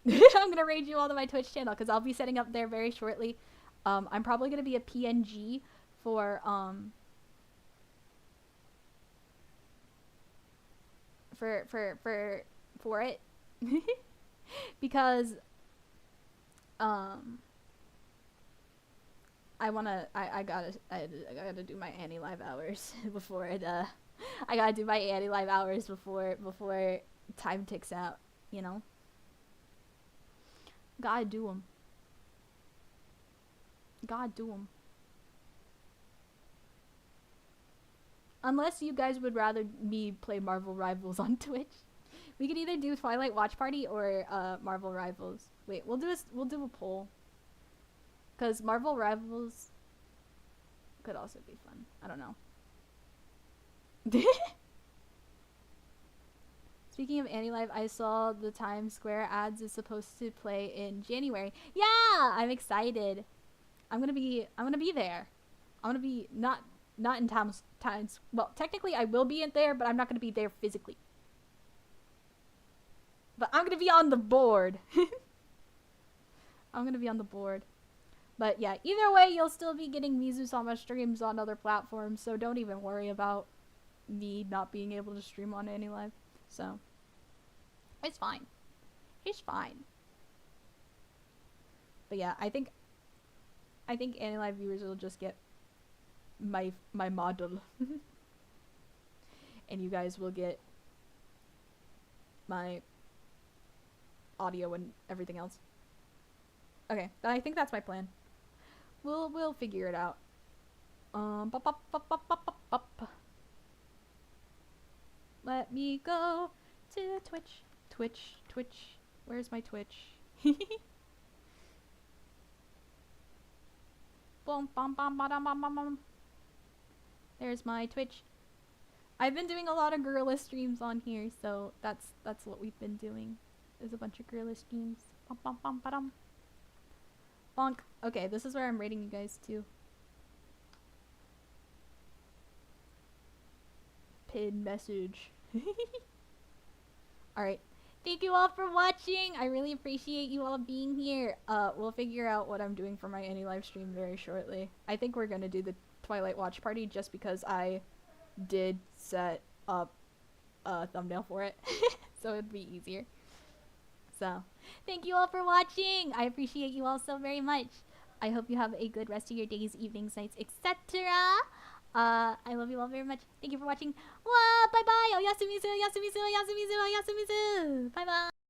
I'm gonna raid you all to my Twitch channel because I'll be setting up there very shortly. I'm probably gonna be a PNG for it because I gotta do my Annie live hours before it I gotta do my Annie live hours before time ticks out, you know. Gotta do them. Gotta do them. Unless you guys would rather me play Marvel Rivals on Twitch, we could either do Twilight Watch Party or Marvel Rivals. Wait, we'll do a poll. Because Marvel Rivals could also be fun. I don't know. Speaking of Annie Live, I saw the Times Square ads is supposed to play in January. Yeah, I'm excited. I'm gonna be there. I'm gonna be not in Times. Well, technically I will be in there, but I'm not gonna be there physically. But I'm gonna be on the board. I'm gonna be on the board. But yeah, either way, you'll still be getting Mizu-sama streams on other platforms, so don't even worry about me not being able to stream on Annie Live. So it's fine. It's fine. But yeah, I think Anilive viewers will just get my model. And you guys will get my audio and everything else. Okay, I think that's my plan. We'll figure it out. Let me go to Twitch. Where's my Twitch? Boom, bum, bum, ba-dum, bum, bum, bum. There's my Twitch. I've been doing a lot of gorilla streams on here, so that's what we've been doing. There's a bunch of gorilla streams. Bum, bum, bum, ba-dum. Bonk. Okay, this is where I'm rating you guys too. Pin message. Alright. Thank you all for watching. I really appreciate you all being here. We'll figure out what I'm doing for my any live stream very shortly. I think we're gonna do the Twilight Watch Party just because I did set up a thumbnail for it. So it'd be easier. So, thank you all for watching. I appreciate you all so very much. I hope you have a good rest of your days, evenings, nights, etc. I love you all very much. Thank you for watching. Bye bye. Oyasumizu. Bye bye.